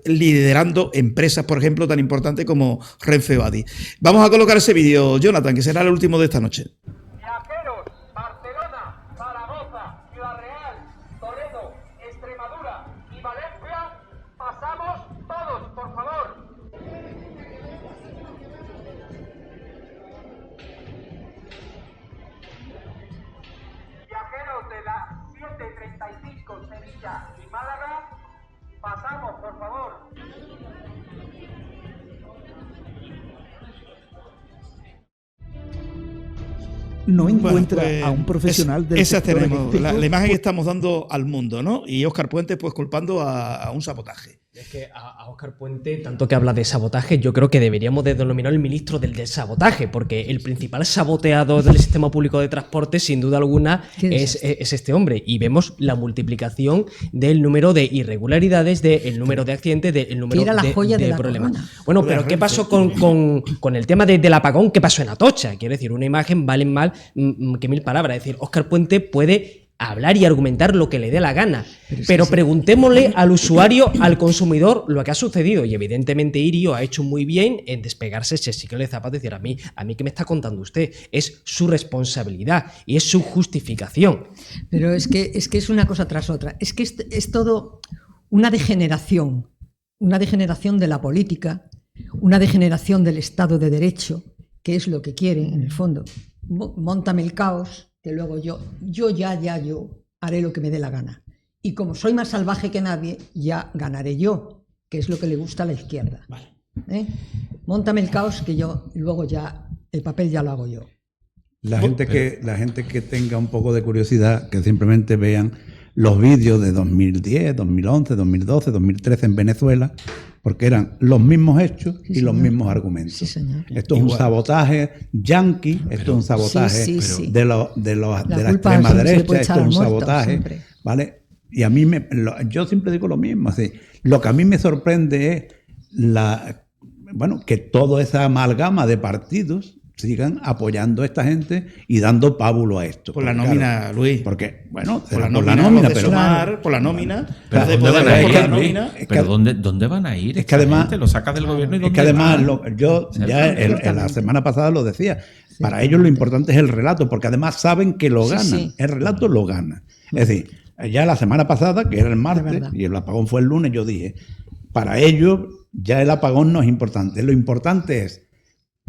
liderando empresas, por ejemplo, tan importantes como Renfe o Adif. Vamos a colocar ese vídeo, Jonathan, que será el último de esta noche. Viajeros, Barcelona, Zaragoza, Ciudad Real, Toledo, Extremadura y Valencia, pasamos todos, por favor. Viajeros de la 735 Sevilla y Málaga, pasamos, por favor. No Bueno, encuentra pues, a un profesional del esa sector tenemos, eléctrico. la imagen que estamos dando al mundo, ¿no? Y Óscar Puente pues culpando a un sabotaje. Es que a Óscar Puente, tanto que habla de sabotaje, yo creo que deberíamos de denominar el ministro del desabotaje, porque el principal saboteador del sistema público de transporte, sin duda alguna, Qué es este hombre. Y vemos la multiplicación del número de irregularidades, del número de accidentes, del número Era la joya de la problemas. corona. Bueno, pero ¿qué pasó con el tema del apagón? ¿Qué pasó en Atocha? Quiero decir, una imagen vale mal que mil palabras. Es decir, Óscar Puente puede hablar y argumentar lo que le dé la gana. Pero preguntémosle al usuario, al consumidor, lo que ha sucedido. Y evidentemente Irio ha hecho muy bien en despegarse ese ciclo de zapatos y decir, a mí ¿qué me está contando usted? Es su responsabilidad y es su justificación. Pero es que es una cosa tras otra. Es que es todo una degeneración de la política, una degeneración del Estado de Derecho, que es lo que quieren en el fondo. Móntame el caos, que luego yo haré lo que me dé la gana. Y como soy más salvaje que nadie, ya ganaré yo. que es lo que le gusta a la izquierda. ¿Eh? Móntame el caos que yo luego ya el papel ya lo hago yo. La gente que tenga un poco de curiosidad, que simplemente vean los vídeos de 2010, 2011, 2012, 2013 en Venezuela, porque eran los mismos hechos y los mismos argumentos. Sí, señor. Esto es un sabotaje yanqui, esto es un sabotaje de la extrema derecha, esto es un sabotaje, ¿vale? Y a mí yo siempre digo lo mismo, así, lo que a mí me sorprende es que toda esa amalgama de partidos sigan apoyando a esta gente y dando pábulo a esto. Por la nómina, claro, Luis. Porque, bueno, por la nómina, por la nómina. Pero ¿dónde van a ir? Es que además lo sacas del gobierno y ¿dónde es que además van? yo ya la semana pasada lo decía. Para ellos lo importante es el relato, porque además saben que lo ganan. Sí. El relato lo gana. Es decir, ya la semana pasada, que era el martes, y el apagón fue el lunes, yo dije, para ellos ya el apagón no es importante. Lo importante es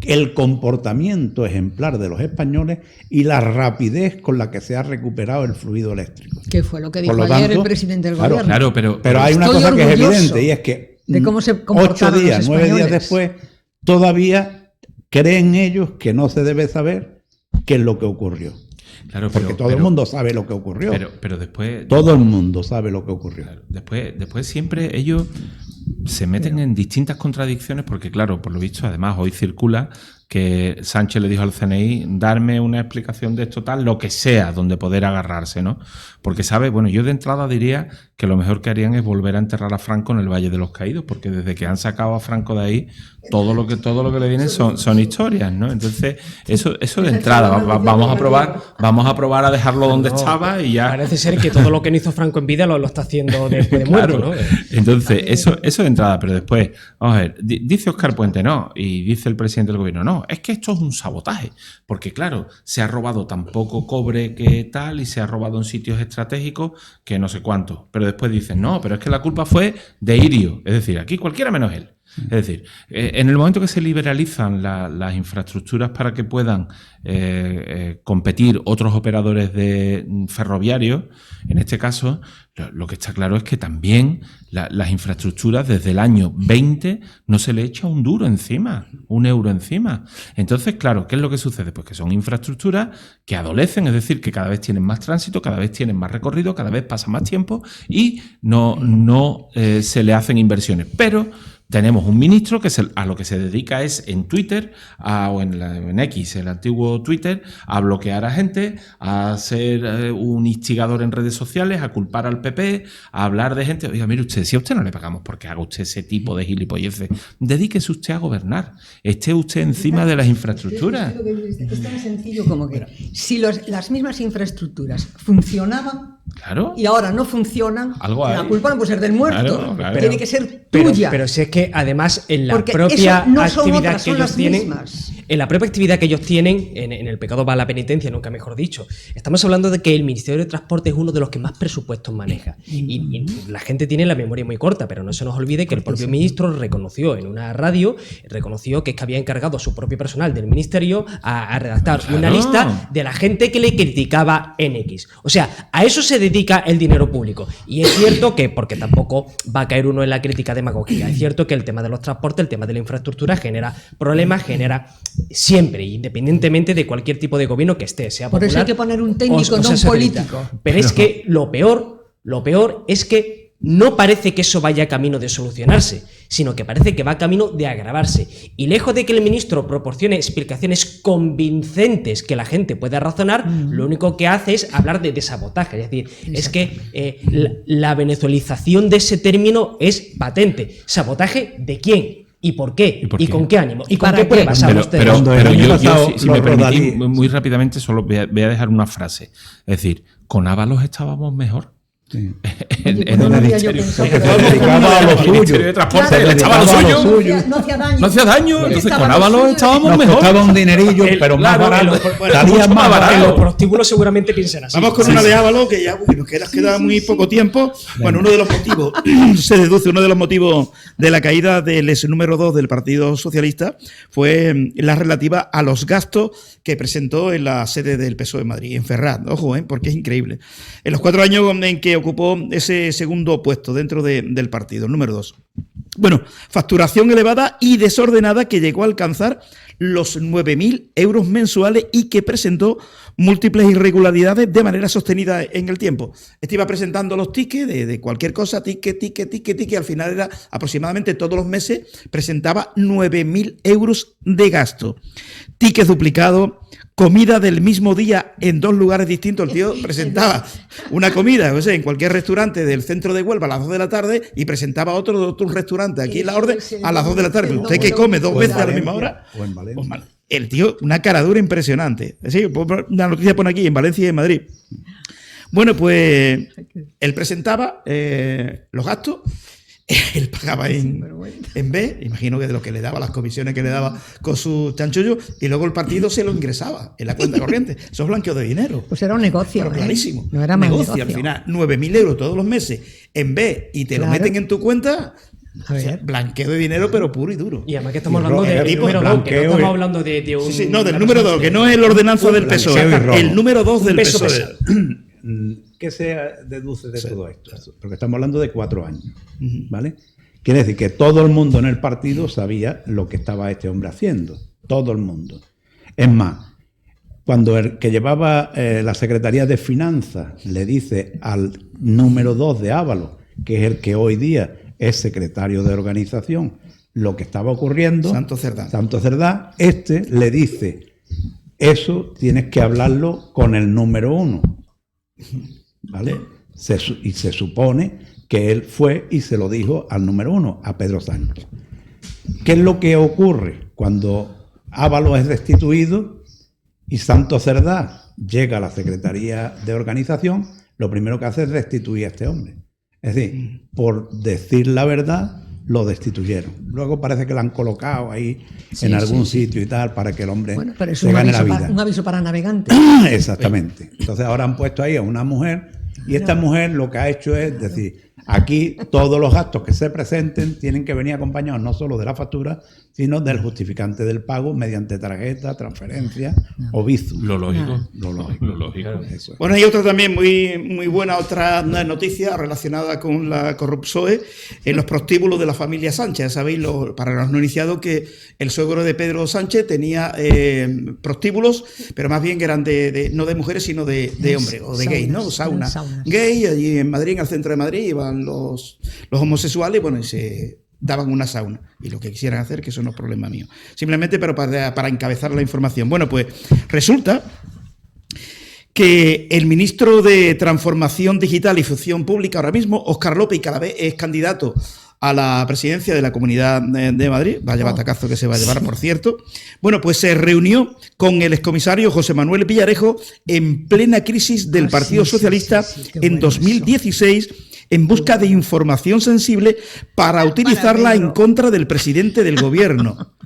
el comportamiento ejemplar de los españoles y la rapidez con la que se ha recuperado el fluido eléctrico. Que fue lo que dijo ayer el presidente del gobierno. Claro, pero hay una cosa que es evidente, y es que de cómo se 8 días, 9 días después, todavía creen ellos que no se debe saber qué es lo que ocurrió. Claro, porque todo el mundo sabe lo que ocurrió. Pero después... Todo el mundo sabe lo que ocurrió. Claro, después siempre ellos se meten en distintas contradicciones porque, claro, por lo visto, además, hoy circula que Sánchez le dijo al CNI darme una explicación de esto tal, lo que sea, donde poder agarrarse, ¿no? Porque, ¿sabes? Bueno, yo de entrada diría que lo mejor que harían es volver a enterrar a Franco en el Valle de los Caídos, porque desde que han sacado a Franco de ahí, todo lo que le viene son historias, ¿no? Entonces, eso de entrada, vamos a probar a dejarlo donde estaba y ya. Parece ser que todo lo que no hizo Franco en vida lo está haciendo después de muerto, ¿no? Entonces, eso de entrada, pero después, vamos a ver, dice Óscar Puente, no, y dice el presidente del gobierno, no, es que esto es un sabotaje, porque claro, se ha robado tan poco cobre que tal y se ha robado en sitios estratégicos que no sé cuánto, pero después dicen, no, pero es que la culpa fue de Irio, es decir, aquí cualquiera menos él. Es decir, en el momento que se liberalizan las infraestructuras para que puedan competir otros operadores ferroviarios, en este caso, lo que está claro es que también las infraestructuras desde el año 20 no se le echa un duro encima, un euro encima. Entonces, claro, ¿qué es lo que sucede? Pues que son infraestructuras que adolecen, es decir, que cada vez tienen más tránsito, cada vez tienen más recorrido, cada vez pasa más tiempo y no se le hacen inversiones. Pero tenemos un ministro que a lo que se dedica es en Twitter o en X, el antiguo Twitter, a bloquear a gente, a ser un instigador en redes sociales, a culpar al PP, a hablar de gente. Oiga, mire usted, si a usted no le pagamos porque haga usted ese tipo de gilipolleces, dedíquese usted a gobernar, esté usted encima de las infraestructuras. Es tan sencillo como que si las mismas infraestructuras funcionaban, claro, y ahora no funcionan, la culpa no puede ser del muerto, claro. Tiene que ser tuya. Pero si es que además en la porque propia no actividad que ellos tienen, mismas. En la propia actividad que ellos tienen, en el pecado va la penitencia, nunca mejor dicho. Estamos hablando de que el Ministerio de Transporte es uno de los que más presupuestos maneja. Y la gente tiene la memoria muy corta, pero no se nos olvide que el propio ministro reconoció en una radio, que es que había encargado a su propio personal del ministerio a redactar una lista de la gente que le criticaba en X. O sea, a eso se dedica el dinero público. Y es cierto que, porque tampoco va a caer uno en la crítica demagógica, es cierto que el tema de los transportes, el tema de la infraestructura genera problemas, genera siempre, independientemente de cualquier tipo de gobierno que esté, sea popular. Por eso hay que poner un técnico, no un político. Pero es que lo peor es que no parece que eso vaya camino de solucionarse, sino que parece que va camino de agravarse. Y lejos de que el ministro proporcione explicaciones convincentes que la gente pueda razonar, lo único que hace es hablar de sabotaje. Es decir, es que la venezuelización de ese término es patente. ¿Sabotaje de quién? ¿Y por qué? ¿Y con qué ánimo? ¿Y con qué pruebas? Pero yo, si me permitís, muy rápidamente, solo voy a dejar una frase. Es decir, con Ábalos estábamos mejor. Sí. En el ministerio de Transporte, le echaba lo suyo. No hacía daño. Entonces con Ábalos estábamos mejor. Costaba un dinerillo, pero más barato. Salía más barato. Los prostíbulos seguramente piensan así. Vamos con una de Ábalos, que ya nos queda muy poco tiempo. Bueno, uno de los motivos, se deduce, uno de los motivos de la caída del ex número 2 del Partido Socialista fue la relativa a los gastos que presentó en la sede del PSOE en Madrid, en Ferraz. Ojo, porque es increíble. En los 4 años en que ocupó ese segundo puesto dentro del partido, el número 2. Bueno, facturación elevada y desordenada que llegó a alcanzar los 9.000 euros mensuales y que presentó múltiples irregularidades de manera sostenida en el tiempo. Este iba presentando los tickets de cualquier cosa, ticket, al final era aproximadamente todos los meses presentaba 9.000 euros de gasto. Tickets duplicados, comida del mismo día en 2 lugares distintos. El tío presentaba una comida, o sea, en cualquier restaurante del centro de Huelva a las 2 de la tarde y presentaba otro restaurante aquí en la orden a las 2 de la tarde. Pero usted que come 2 veces a la misma hora. O en Valencia. El tío, una caradura impresionante. Sí, una noticia pone aquí, en Valencia y en Madrid. Bueno, pues él presentaba los gastos, él pagaba en B, imagino que de lo que le daba, las comisiones que le daba con su chanchullo, y luego el partido se lo ingresaba en la cuenta corriente. Eso es blanqueo de dinero. Pues era un negocio. Pero clarísimo. No era más negocio. Al final, 9.000 euros todos los meses en B y te lo meten en tu cuenta. A ver. O sea, blanqueo de dinero, pero puro y duro. Y además que estamos hablando del número 2, que no estamos hablando de un... Sí, no, del número 2, que no es la ordenanza del PSOE, el número 2 del PSOE. ¿Qué se deduce de todo esto? Porque estamos hablando de 4 años, ¿vale? Quiere decir que todo el mundo en el partido sabía lo que estaba este hombre haciendo. Todo el mundo. Es más, cuando el que llevaba la Secretaría de Finanzas le dice al número 2 de Ábalos, que es el que hoy día es secretario de organización, lo que estaba ocurriendo, Santo Cerdá, le dice, eso tienes que hablarlo con el número 1, ¿vale? Y se supone que él fue y se lo dijo al número 1, a Pedro Sánchez. ¿Qué es lo que ocurre cuando Ábalos es destituido y Santo Cerdá llega a la Secretaría de Organización? Lo primero que hace es destituir a este hombre. Es decir, por decir la verdad, lo destituyeron. Luego parece que lo han colocado ahí en algún sitio y tal para que el hombre se gane la vida. Un aviso para navegantes. Exactamente. Entonces ahora han puesto ahí a una mujer y esta mujer lo que ha hecho es decir, aquí todos los gastos que se presenten tienen que venir acompañados no solo de la factura, sino del justificante del pago mediante tarjeta, transferencia o Bizum. Lo lógico. Lo lógico. Claro. Eso es. Bueno, hay otra también muy buena, otra noticia relacionada con la corrupción en los prostíbulos de la familia Sánchez. Sabéis, para los no iniciados, que el suegro de Pedro Sánchez tenía prostíbulos, pero más bien que eran no de mujeres, sino de hombres o de gays, ¿no? Saunas gay, allí en Madrid, en el centro de Madrid, iban los homosexuales, bueno, y se daban una sauna, y lo que quisieran hacer, que eso no es problema mío, simplemente pero para encabezar la información. Bueno, pues resulta que el ministro de Transformación Digital y Función Pública ahora mismo, Óscar López, y cada vez es candidato a la presidencia de la Comunidad de Madrid, vaya batacazo que se va a llevar, por cierto. Bueno, pues se reunió con el excomisario José Manuel Villarejo en plena crisis del Partido Socialista en 2016, en busca de información sensible para utilizarla en contra del presidente del gobierno.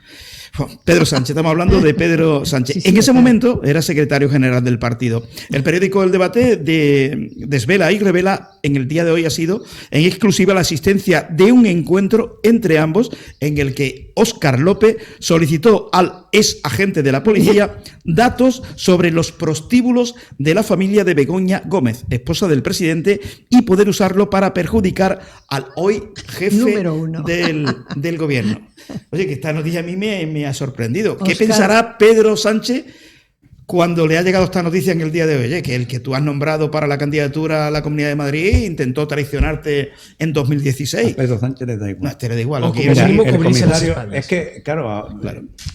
Pedro Sánchez, estamos hablando de Pedro Sánchez. En ese momento era secretario general del partido. El periódico El Debate desvela y revela, en el día de hoy ha sido en exclusiva la existencia de un encuentro entre ambos en el que Óscar López solicitó al ex agente de la policía datos sobre los prostíbulos de la familia de Begoña Gómez, esposa del presidente, y poder usarlo para perjudicar al hoy jefe del gobierno. Oye, que esta noticia a mí me ha sorprendido. ¿Qué pensará Pedro Sánchez cuando le ha llegado esta noticia en el día de hoy? Oye, que el que tú has nombrado para la candidatura a la Comunidad de Madrid intentó traicionarte en 2016. A Pedro Sánchez le da igual. No, te le da igual. El comisario, es que, claro,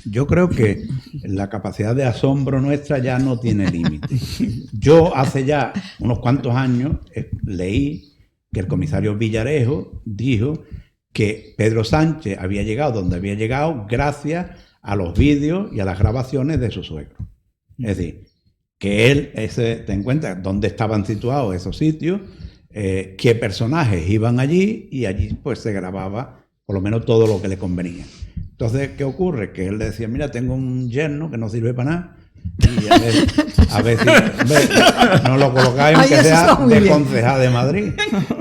yo creo que la capacidad de asombro nuestra ya no tiene límite. Yo hace ya unos cuantos años leí que el comisario Villarejo dijo que Pedro Sánchez había llegado donde había llegado gracias a los vídeos y a las grabaciones de su suegro. Es decir, que él ten en cuenta dónde estaban situados esos sitios, qué personajes iban allí, y allí pues se grababa por lo menos todo lo que le convenía. Entonces, ¿qué ocurre? Que él le decía, mira, tengo un yerno que no sirve para nada, y a ver si no lo colocáis aunque sea de concejal de Madrid,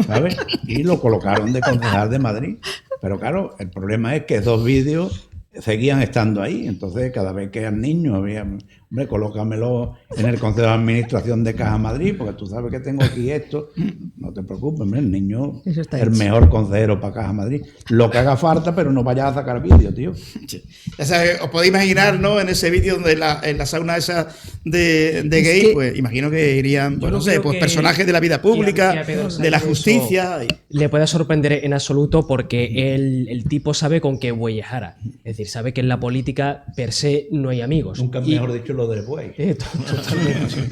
¿sabes? Y lo colocaron de concejal de Madrid. Pero claro, el problema es que esos vídeos seguían estando ahí. Entonces, cada vez que eran niños había Hombre, colócamelo en el Consejo de Administración de Caja Madrid, porque tú sabes que tengo aquí esto. No te preocupes, hombre, el niño Eso está es el hecho. mejor consejero para Caja Madrid. Lo que haga falta, pero no vayas a sacar vídeo, tío. Sí. Ya sabes, os podéis imaginar, ¿no? En ese vídeo donde en la sauna esa de gay, que- pues imagino que irían, pues, no no sé, creo pues que- personajes de la vida pública, que a Pedro de la Sánchez justicia. le puede sorprender en absoluto porque el tipo sabe con qué buey es jara. Es decir, sabe que en la política per se no hay amigos. Nunca Y- mejor dicho lo del buey. Totalmente.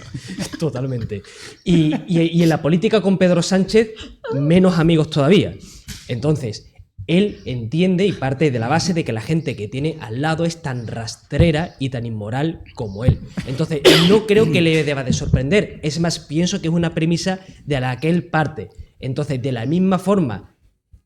Totalmente. Y en la política con Pedro Sánchez, menos amigos todavía. Entonces, él entiende y parte de la base de que la gente que tiene al lado es tan rastrera y tan inmoral como él. Entonces, no creo que le deba de sorprender. Es más, pienso que es una premisa de la que él parte. Entonces, de la misma forma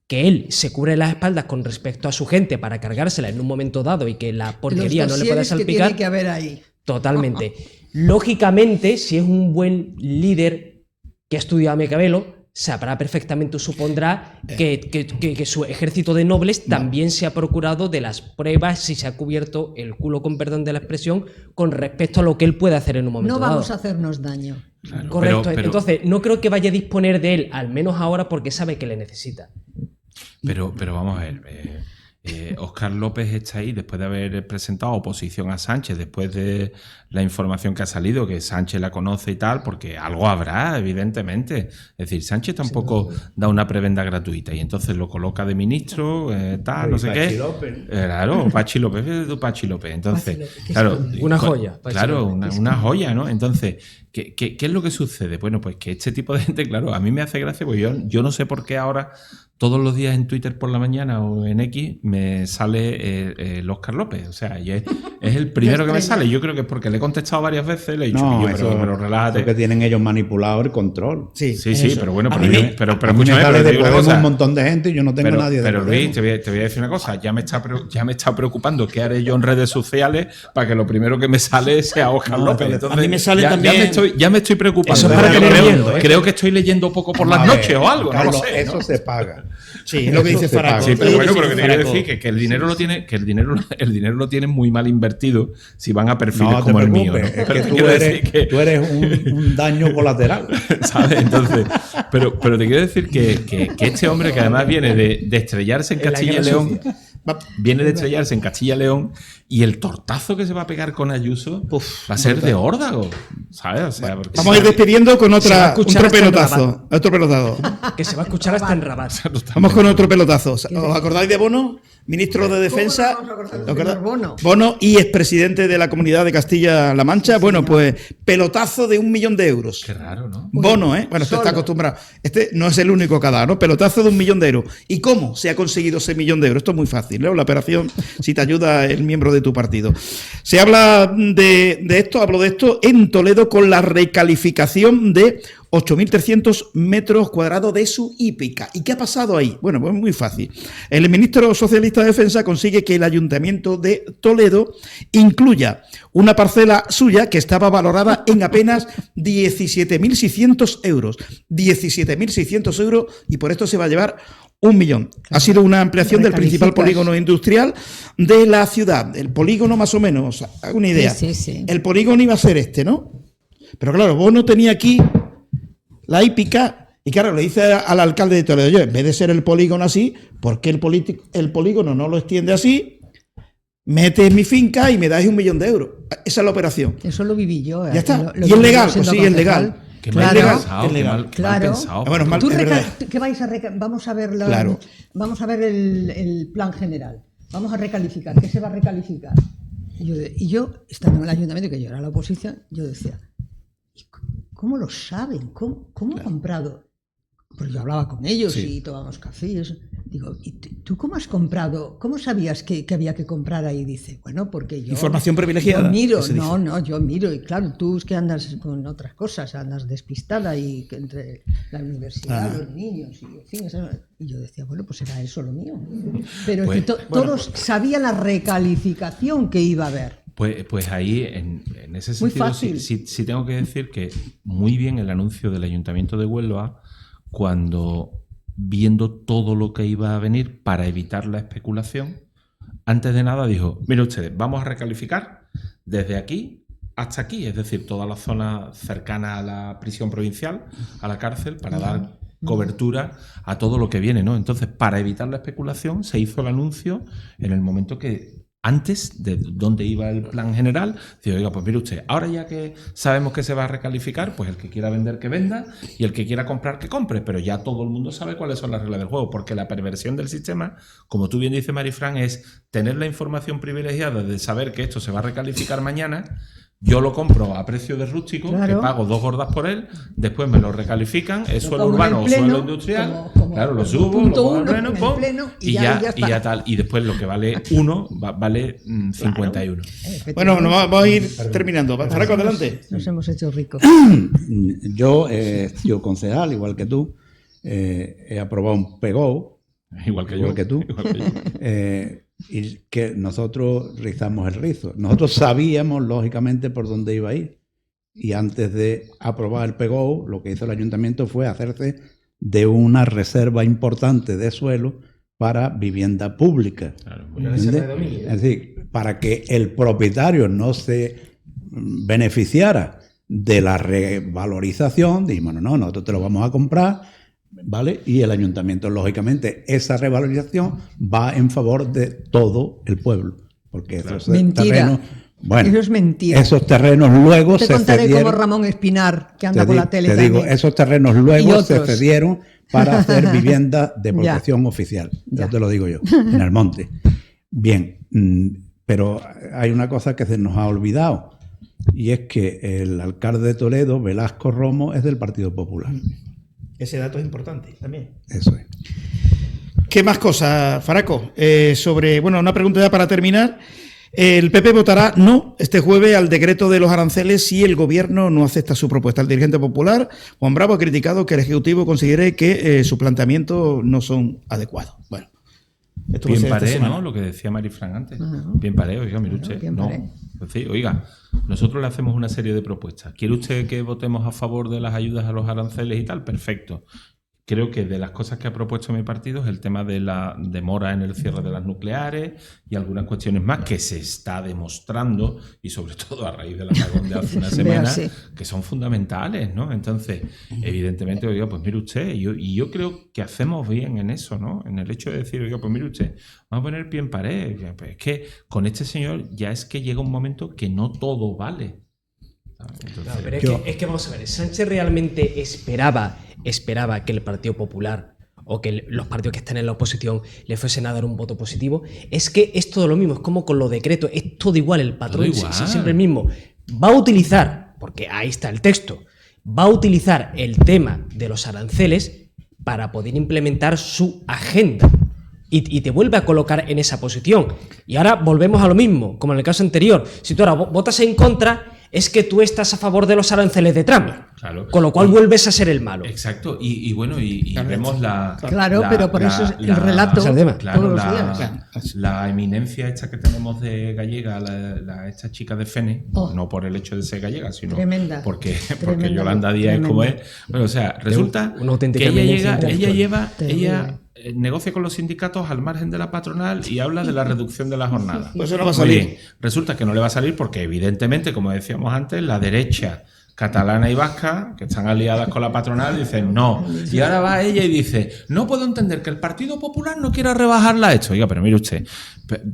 que él se cubre las espaldas con respecto a su gente para cargársela en un momento dado y que la porquería Los no le pueda dosieres que salpicar. tiene que haber ahí. Totalmente. Lógicamente, si es un buen líder que ha estudiado a Maquiavelo, sabrá perfectamente, supondrá que su ejército de nobles también se ha procurado de las pruebas, si se ha cubierto el culo, con perdón de la expresión, con respecto a lo que él puede hacer en un momento No dado. vamos a hacernos daño. Claro, Correcto. pero- Entonces, no creo que vaya a disponer de él, al menos ahora, porque sabe que le necesita. Pero vamos a ver. Óscar López está ahí después de haber presentado oposición a Sánchez, después de la información que ha salido, que Sánchez la conoce y tal, porque algo habrá, evidentemente. Es decir, Sánchez tampoco da una prebenda gratuita y entonces lo coloca de ministro, tal, no sé Pachi qué. López. Claro, Pachi López, Pachi López. Entonces, Pachi López, claro, una joya, Pachi Claro, López. una joya, ¿no? Entonces, ¿qué es lo que sucede? Bueno, pues que este tipo de gente, claro, a mí me hace gracia, porque yo no sé por qué ahora todos los días en Twitter por la mañana o en X me sale el Óscar López. O sea, y es el primero que me sale. Yo creo que es porque le he contestado varias veces, le he dicho, No, "Yo, eso, pero relájate". eso que tienen ellos manipulado el control. Sí, Sí, sí, eso. pero bueno, A pero, mí me- pero A mí me escúchame, sale pero te de digo una Podemos cosa. un montón de gente y yo no tengo nadie de Pero Podemos. Luis, te voy a decir una cosa. Ya me está preocupando qué haré yo en redes sociales para que lo primero que me sale sea Óscar No, López. a Entonces, mí me sale también- ya me estoy preocupando. Eso es para Creo- tener creo, miedo, ¿eh? creo que estoy leyendo poco por las A ver, noches o algo, Carlos, no lo sé. Eso ¿no? se paga. Sí, es lo que Eso dice se Faraco. paga. Sí, pero Es lo bueno, pero que te quiero Faraco. decir que el dinero lo tiene, que el dinero lo tienen muy mal invertido si van a perfiles No te como el mío. ¿no? preocupes, es Pero que te tú quiero eres, decir que- tú eres un daño colateral. ¿sabes? Entonces, pero te quiero decir que este hombre, que además viene de estrellarse en En la Castilla y guerra León, sucia. viene de estrellarse en Castilla y León, y el tortazo que se va a pegar con Ayuso va a ser de órdago, ¿sabes? O sea, porque Vamos a ir despidiendo con Se va a un escuchar otro hasta en pelotazo. Otro pelotazo. Que se va a escuchar hasta en Rabat. Vamos con otro pelotazo. ¿Os acordáis de Bono? Ministro de Defensa. ¿Cómo no nos acordamos ¿Os del acordáis? señor Bono? Bono y expresidente de la Comunidad de Castilla-La Mancha. Bueno, pues pelotazo de 1 millón de euros. Qué raro, ¿no? Bono, ¿eh? Bueno, este está acostumbrado. Este no es el único que ha dado, ¿no? Pelotazo de 1 millón de euros. ¿Y cómo se ha conseguido ese 1 millón de euros? Esto es muy fácil, ¿no? La operación, si te ayuda el miembro de tu partido. Se habla de esto, hablo de esto en Toledo con la recalificación de 8.300 metros cuadrados de su hípica. ¿Y qué ha pasado ahí? Bueno, pues muy fácil. El ministro socialista de Defensa consigue que el Ayuntamiento de Toledo incluya una parcela suya que estaba valorada en apenas 17.600 euros. 17.600 euros, y por esto se va a llevar 1 millón. Ha sido una ampliación del principal Recalificas. polígono industrial de la ciudad. El polígono, más o menos, hago una idea. Sí, sí, sí. El polígono iba a ser este, ¿no? Pero claro, Bono tenía aquí la hípica y claro, le dice al alcalde de Toledo, yo, en vez de ser el polígono así, ¿por qué el polígono no lo extiende así? Mete en mi finca y me dais 1 millón de euros. Esa es la operación. Eso lo viví yo. Ya está. Lo Y es viví legal, siendo pues sí, es concejal. legal. Qué Claro. mal pensado, es qué legal. mal, qué mal Claro. pensado. Bueno, mal- Tú es verdad. ¿qué vais a vamos a ver Claro. vamos a ver el plan general. Vamos a recalificar. ¿Qué se va a recalificar? Y yo, estando en el ayuntamiento, que yo era la oposición, yo decía, ¿cómo lo saben? ¿Cómo han comprado? Pues yo hablaba con ellos y tomábamos café y eso. Digo, ¿y tú cómo has comprado? ¿Cómo sabías que había que comprar ahí? Dice, bueno, porque yo... Información privilegiada, Yo miro, que se dice. yo miro. Y claro, tú es que andas con otras cosas, andas despistada y que entre la universidad, los niños y en fin, eso. Y yo decía, bueno, pues era eso lo mío. Pero Pues, es que todos sabían la recalificación que iba a haber. Pues ahí, en ese Muy sentido, fácil. sí tengo que decir que muy bien el anuncio del Ayuntamiento de Huelva, cuando viendo todo lo que iba a venir para evitar la especulación, antes de nada dijo, mire ustedes, vamos a recalificar desde aquí hasta aquí, es decir, toda la zona cercana a la prisión provincial, a la cárcel, para dar cobertura a todo lo que viene, ¿no? Entonces, para evitar la especulación, se hizo el anuncio en el momento que, antes de dónde iba el plan general, digo, oiga, pues mire usted, ahora ya que sabemos que se va a recalificar, pues el que quiera vender que venda y el que quiera comprar que compre, pero ya todo el mundo sabe cuáles son las reglas del juego, porque la perversión del sistema, como tú bien dices, Marifran, es tener la información privilegiada de saber que esto se va a recalificar mañana. Yo lo compro a precio de rústico, Claro. que pago 2 gordas por él, después me lo recalifican, es Lo suelo pongo en urbano el o pleno, suelo industrial, como claro, lo como subo, lo punto pongo en uno, pleno, en el pum, pleno, y ya está. tal. Y después lo que vale 1 vale 51. Bueno, nos vamos a ir terminando. Faraco, adelante. Nos hemos hecho ricos. Yo he sido concejal, igual que tú, he aprobado un PGO, Igual que igual yo. que tú, Igual que yo. y que nosotros rizamos el rizo. Nosotros sabíamos, lógicamente, por dónde iba a ir. Y antes de aprobar el PGO, lo que hizo el ayuntamiento fue hacerse de una reserva importante de suelo para vivienda pública. Claro, Una ¿Entiendes? reserva de dominio. Es decir, para que el propietario no se beneficiara de la revalorización, dijimos, no, nosotros te lo vamos a comprar, ¿vale? Y el ayuntamiento, lógicamente, esa revalorización va en favor de todo el pueblo. Porque esos Mentira. terrenos, bueno, Eso es mentira. esos terrenos luego Te se contaré cedieron. como Ramón Espinar, que anda Te por di- la tele te digo, también. esos terrenos Y luego se otros. cedieron para hacer vivienda de Ya. protección oficial. Ya. Ya te lo digo yo, en el monte. Bien, pero hay una cosa que se nos ha olvidado, y es que el alcalde de Toledo, Velasco Romo, es del Partido Popular. Ese dato es importante también. Eso es. ¿Qué más cosas, Faraco? Bueno, una pregunta ya para terminar. El PP votará no este jueves al decreto de los aranceles si el gobierno no acepta su propuesta. El dirigente popular, Juan Bravo, ha criticado que el Ejecutivo considere que sus planteamientos no son adecuados. Bueno, esto va a Bien ser esta paré, semana. ¿no? Lo que decía Marifran antes. Ajá. Bien paré, oiga, mire Claro, usted. bien No. paré. Es decir, oiga, nosotros le hacemos una serie de propuestas. ¿Quiere usted que votemos a favor de las ayudas a los aranceles y tal? Perfecto. Creo que de las cosas que ha propuesto mi partido es el tema de la demora en el cierre de las nucleares y algunas cuestiones más que se está demostrando, y sobre todo a raíz del apagón de hace una semana, Véase. que son fundamentales, ¿no? Entonces, evidentemente, oiga, pues mire usted, yo creo que hacemos bien en eso, ¿no? En el hecho de decir, oiga, pues mire usted, vamos a poner pie en pared. Pues es que con este señor ya es que llega un momento que no todo vale. Entonces, No, pero Yo- es que vamos a ver, ¿Sánchez realmente esperaba que el Partido Popular o que los partidos que están en la oposición le fuesen a dar un voto positivo? Es que es todo lo mismo, es como con los decretos, es todo igual, el patrón Todo igual. es siempre el mismo. Va a utilizar, porque ahí está el texto, va a utilizar el tema de los aranceles para poder implementar su agenda. Y te vuelve a colocar en esa posición. Y ahora volvemos a lo mismo, como en el caso anterior. Si tú ahora votas en contra, es que tú estás a favor de los aranceles de Trump. Claro. Con lo cual vuelves a ser el malo. Exacto, y bueno, y vemos la... Claro, la- pero por la- eso es el la- relato Ese es el tema. Claro, todos los días. la eminencia esta que tenemos de gallega, esta chica de Fene, Oh. no por el hecho de ser gallega, sino Tremenda. porque Tremenda, Yolanda Díaz es como es. tremenda. Bueno, o sea, resulta una auténtica que ella eminencia llega, ella intelectual. lleva, Terrible. ella negocia con los sindicatos al margen de la patronal y habla de la reducción de la jornada. Pues eso no va a Muy salir. bien. Resulta que no le va a salir porque, evidentemente, como decíamos antes, la derecha catalana y vasca, que están aliadas con la patronal, dicen no. Y ahora va ella y dice, no puedo entender que el Partido Popular no quiera rebajarla a esto. Oiga, pero mire usted,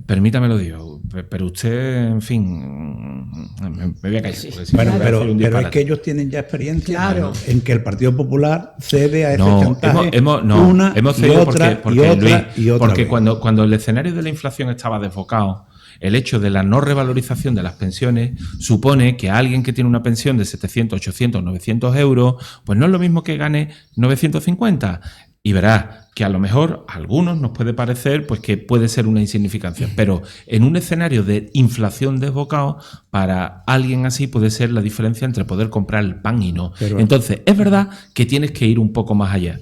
permítame lo digo, pero usted, en fin, me voy a callar. Porque si Bueno, no voy a decir un pero es disparate. que ellos tienen ya experiencia Claro. en que el Partido Popular cede a ese No, chantaje hemos y cedido otra porque, y otra Luis, y otra porque vez. cuando el escenario de la inflación estaba desbocado, el hecho de la no revalorización de las pensiones supone que alguien que tiene una pensión de 700, 800, 900 euros, pues no es lo mismo que gane 950. Y verás que a lo mejor a algunos nos puede parecer pues que puede ser una insignificancia, pero en un escenario de inflación desbocado, para alguien así puede ser la diferencia entre poder comprar el pan y no. Pero- Entonces, es verdad que tienes que ir un poco más allá.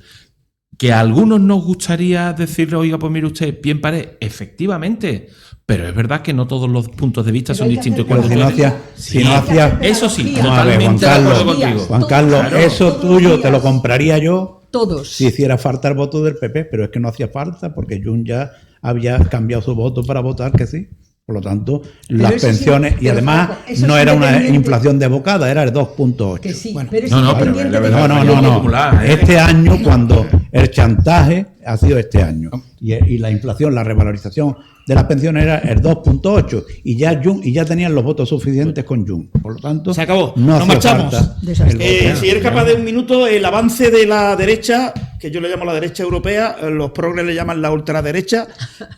Que a algunos nos gustaría decirle, oiga, pues mire usted, bien paré, efectivamente, pero es verdad que no todos los puntos de vista Pero son hay que distintos. hacer Pero si no hacía, Sí, si no hacía, eso sí, Vamos a ver, totalmente Juan de acuerdo Carlos, contigo. Juan Carlos, Claro. eso Todos los tuyo te lo días. compraría yo Todos. si hiciera falta el voto del PP, pero es que no hacía falta porque Jun ya había cambiado su voto para votar que sí. Por lo tanto, Pero las eso sí, pensiones, y pero además Franco, eso no es era una independiente. inflación desbocada, era el 2,8. Que sí, Bueno, pero es no, no, pero independiente de- No. Este año, cuando el chantaje ha sido este año, y la inflación, la revalorización de las pensiones era el 2,8, y ya tenían los votos suficientes con Jun. Por lo tanto, Se acabó. no Nos hacía marchamos. falta Desastre. el voto. Si eres capaz de un minuto, el avance de la derecha, que yo le llamo la derecha europea, los progres le llaman la ultraderecha,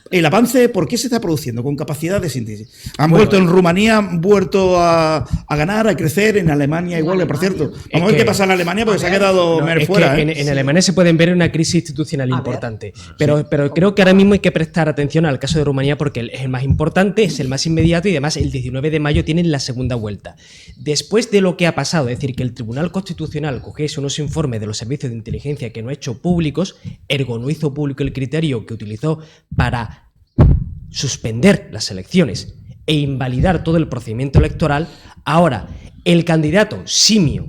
el avance, ¿por qué se está produciendo? Con capacidad de síntesis. Han vuelto en Rumanía, han vuelto a ganar, a crecer, en Alemania igual, que por cierto. Vamos a ver qué pasa en Alemania, porque se ha quedado No, Merz es fuera. que en Alemania se pueden ver una crisis institucional importante. Pero creo que ahora mismo hay que prestar atención al caso de Rumanía porque es el más importante, es el más inmediato y además el 19 de mayo tienen la segunda vuelta. Después de lo que ha pasado, es decir, que el Tribunal Constitucional cogiese unos informes de los servicios de inteligencia que no ha hecho públicos, ergo no hizo público el criterio que utilizó para suspender las elecciones e invalidar todo el procedimiento electoral, ahora el candidato Simio,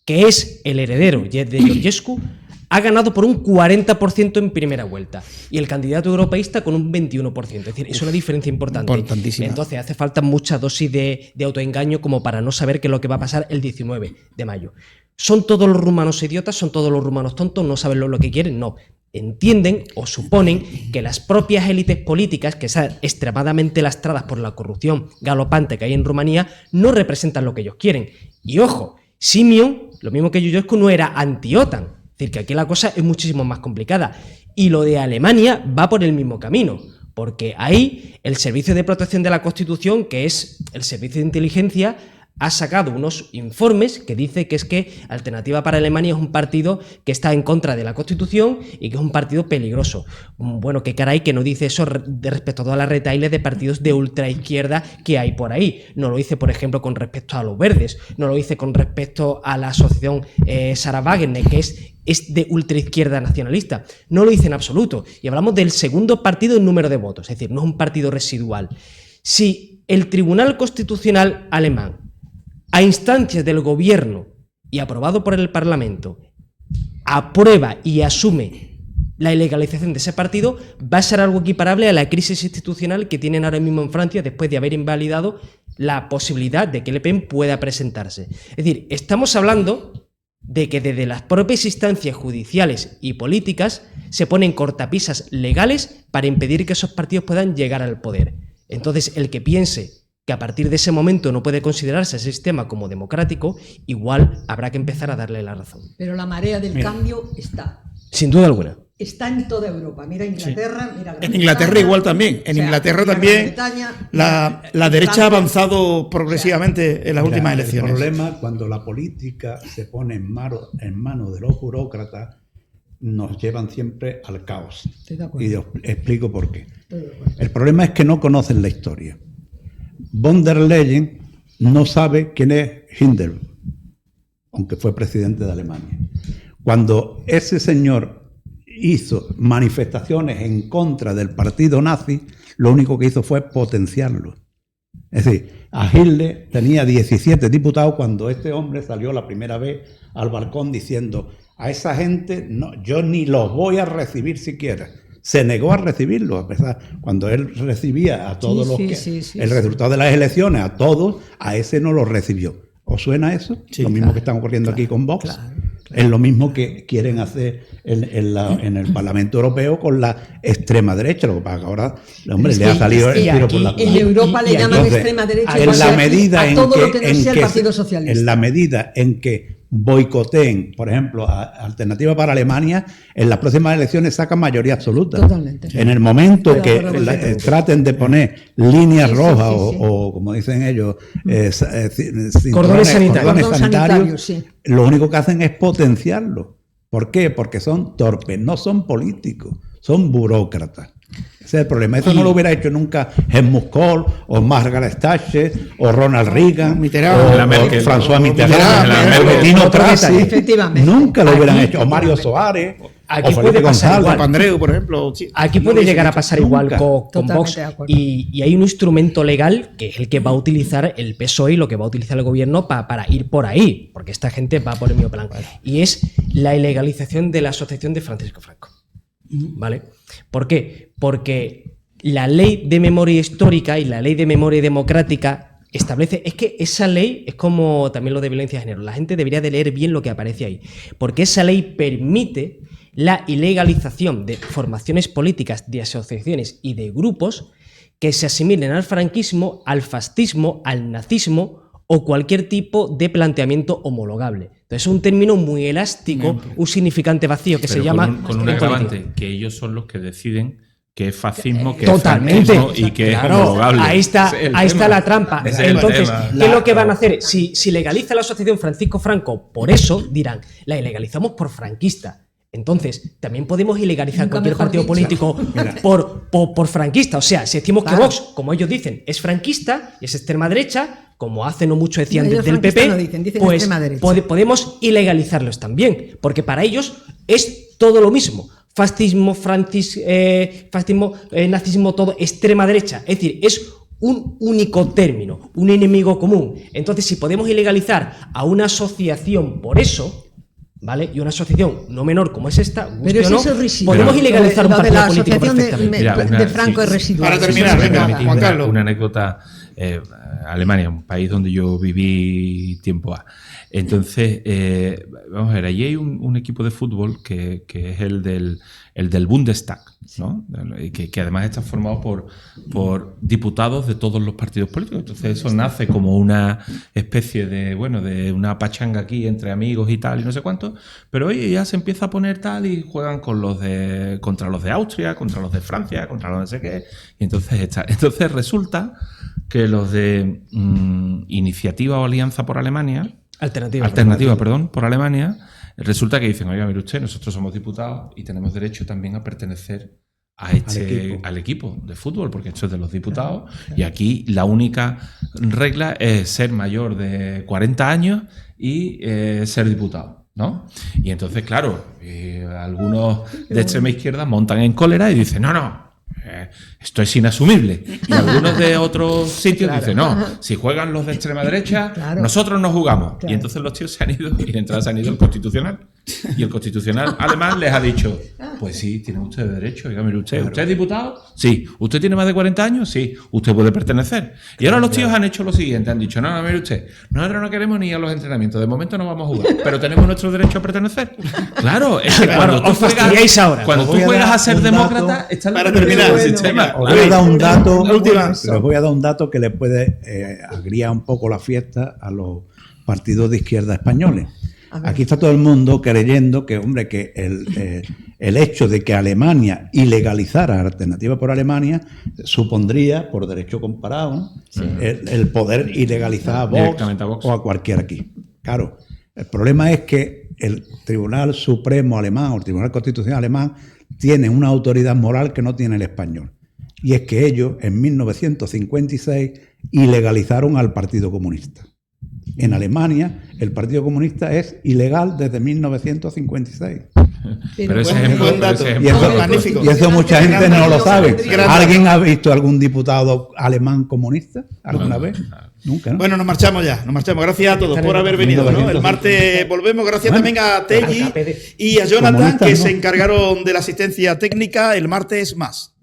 que es el heredero de Georgescu, ha ganado por un 40% en primera vuelta y el candidato europeísta con un 21%. Es decir, es una diferencia importante. Importantísima. Entonces hace falta mucha dosis de autoengaño como para no saber qué es lo que va a pasar el 19 de mayo. ¿Son todos los rumanos idiotas? ¿Son todos los rumanos tontos? ¿No saben lo que quieren? No. Entienden o suponen que las propias élites políticas, que están extremadamente lastradas por la corrupción galopante que hay en Rumanía, no representan lo que ellos quieren. Y ojo, Simion, lo mismo que Georgescu, no era anti-OTAN. Es decir, que aquí la cosa es muchísimo más complicada. Y lo de Alemania va por el mismo camino, porque ahí el Servicio de Protección de la Constitución, que es el servicio de inteligencia, ha sacado unos informes que dice que es que Alternativa para Alemania es un partido que está en contra de la Constitución y que es un partido peligroso. Bueno, qué caray que no dice eso respecto a todas las retailes de partidos de ultraizquierda que hay por ahí. No lo dice, por ejemplo, con respecto a los verdes, no lo dice con respecto a la asociación Sarah Wagener, que es de ultraizquierda nacionalista. No lo dice en absoluto. Y hablamos del segundo partido en número de votos, es decir, no es un partido residual. Si el Tribunal Constitucional alemán, a instancias del gobierno y aprobado por el Parlamento, aprueba y asume la ilegalización de ese partido, va a ser algo equiparable a la crisis institucional que tienen ahora mismo en Francia después de haber invalidado la posibilidad de que Le Pen pueda presentarse. Es decir, estamos hablando de que desde las propias instancias judiciales y políticas se ponen cortapisas legales para impedir que esos partidos puedan llegar al poder. Entonces, el que piense que a partir de ese momento no puede considerarse ese sistema como democrático, igual habrá que empezar a darle la razón. Pero la marea del cambio está. Sin duda alguna. Está en toda Europa. Mira Inglaterra, mira Gran En Inglaterra Bretaña. igual también. En O sea, Inglaterra mira también Gran Bretaña, la mira derecha ha Francia. avanzado progresivamente en las últimas elecciones. El problema, cuando la política se pone en manos de los burócratas, nos llevan siempre al caos. Estoy de acuerdo. Y os explico por qué. Estoy de acuerdo. El problema es que no conocen la historia. Von der Leyen no sabe quién es Hindenburg, aunque fue presidente de Alemania. Cuando ese señor hizo manifestaciones en contra del partido nazi, lo único que hizo fue potenciarlo. Es decir, a Hitler tenía 17 diputados cuando este hombre salió la primera vez al balcón diciendo: a esa gente no, yo ni los voy a recibir siquiera. Se negó a recibirlos, a pesar, cuando él recibía a todos los que... el resultado de las elecciones, a todos, a ese no lo recibió. ¿Os suena eso? Sí, lo mismo que está ocurriendo aquí con Vox. Es lo mismo que quieren hacer en el Parlamento Europeo con la extrema derecha. Lo que pasa es que ahora, hombre, Es le que- ha salido es que el tiro por la En culata. Europa le llaman Entonces, extrema derecha en la medida a en todo lo que- que no sea el en que Partido se- Socialista. En la medida en que boicoteen, por ejemplo, a Alternativa para Alemania, en las próximas elecciones sacan mayoría absoluta. Totalmente. En el momento Estoy de que acuerdo completamente. traten de poner líneas Sí, sí, rojas sí, sí. o, como dicen ellos, Cordones sanitarios. Cordón sanitario, sí. lo único que hacen es potenciarlo. ¿Por qué? Porque son torpes, no son políticos, son burócratas. Ese es el problema. Eso no lo hubiera hecho nunca Helmut Kohl, o Margaret Thatcher, o Ronald Reagan, Mitterrand, o Merkel, François o Mitterrand, Mitterrand, o Bettino Craxi. Efectivamente. Nunca lo hubieran Aquí- hecho. O Mario Soares, aquí o puede Felipe pasar González. igual. Papandreou, por ejemplo. sí. Aquí No puede lo hizo llegar a mucho. pasar nunca. igual con Totalmente Vox de acuerdo. y hay un instrumento legal que es el que va a utilizar el PSOE y lo que va a utilizar el gobierno para ir por ahí, porque esta gente va por el mismo plan. Y es la ilegalización de la asociación de Francisco Franco. ¿Vale? ¿Por qué? Porque la ley de memoria histórica y la ley de memoria democrática establece, es que esa ley es como también lo de violencia de género, la gente debería de leer bien lo que aparece ahí, porque esa ley permite la ilegalización de formaciones políticas, de asociaciones y de grupos que se asimilen al franquismo, al fascismo, al nazismo o cualquier tipo de planteamiento homologable. Entonces es un término muy elástico, un significante vacío que Pero se llama... con un en política. agravante, que ellos son los que deciden qué es fascismo, qué Totalmente. es franquismo y qué es Claro, homologable. ahí está, Ese es el ahí está tema. la trampa. Ese es el Entonces, tema. ¿qué es lo que van a hacer? Si legaliza la asociación Francisco Franco, por eso dirán, la ilegalizamos por franquista. Entonces, también podemos ilegalizar Nunca cualquier mejor partido dicho. político por franquista. O sea, si decimos que Claro. Vox, como ellos dicen, es franquista y es extrema derecha, como hace no mucho decían Ellos del franquista PP, no dicen pues extrema derecha. podemos ilegalizarlos también, porque para ellos es todo lo mismo. Fascismo, nazismo, todo, extrema derecha. Es decir, es un único término, un enemigo común. Entonces, si podemos ilegalizar a una asociación por eso, ¿vale? Y una asociación no menor como es esta, guste Pero o no, eso es residual. podemos ilegalizar un Lo de partido la político asociación perfectamente. Mira, de Franco es residual. Para terminar, Eso no es venga, nada. Juan Carlos. Una anécdota. Alemania, un país donde yo viví tiempo A. Entonces, vamos a ver, allí hay un equipo de fútbol que es el del Bundestag, ¿no? Que además está formado por diputados de todos los partidos políticos. Entonces eso nace como una especie de una pachanga aquí entre amigos y tal y no sé cuánto, pero oye, ya se empieza a poner tal y juegan contra los de Austria, contra los de Francia, contra los de no sé qué, y entonces resulta que los de Iniciativa o Alianza por Alemania, Alternativa, por Alemania, resulta que dicen, oiga, mire usted, nosotros somos diputados y tenemos derecho también a pertenecer al equipo de fútbol, porque esto es de los diputados, y aquí la única regla es ser mayor de 40 años y ser diputado, ¿no? Y entonces, claro, algunos de extrema izquierda montan en cólera y dicen, no, esto es inasumible. Y algunos de otros sitios dicen, no, si juegan los de extrema derecha, nosotros no jugamos. Y entonces los tíos se han ido y de entrada se han ido al Constitucional. Y el Constitucional alemán les ha dicho, pues sí, tiene usted derecho, dígame usted, ¿usted es diputado? Sí. ¿Usted tiene más de 40 años? Sí. ¿Usted puede pertenecer? Y ahora los tíos han hecho lo siguiente, han dicho, no, mire usted, nosotros no queremos ni ir a los entrenamientos, de momento no vamos a jugar, pero tenemos nuestro derecho a pertenecer. Claro, es que cuando tú juegas a ser demócrata, está en el sistema. Os voy a dar un dato, les voy a dar un dato que le puede agriar un poco la fiesta a los partidos de izquierda españoles. Aquí está todo el mundo creyendo que, hombre, que el hecho de que Alemania ilegalizara Alternativa por Alemania supondría, por derecho comparado, ¿no? el poder ilegalizar a Vox o a cualquiera aquí. Claro, el problema es que el Tribunal Supremo alemán o el Tribunal Constitucional alemán tiene una autoridad moral que no tiene el español. Y es que ellos, en 1956, ilegalizaron al Partido Comunista. En Alemania, el Partido Comunista es ilegal desde 1956. Pero ese ejemplo, Y eso mucha gente no lo sabe. ¿Alguien ha visto algún diputado alemán comunista alguna vez? Nunca, ¿no? Bueno, nos marchamos ya. Nos marchamos. Gracias a todos por haber venido, ¿no? El martes volvemos. Gracias también a Telly y a Jonathan, que se encargaron de la asistencia técnica. El martes más.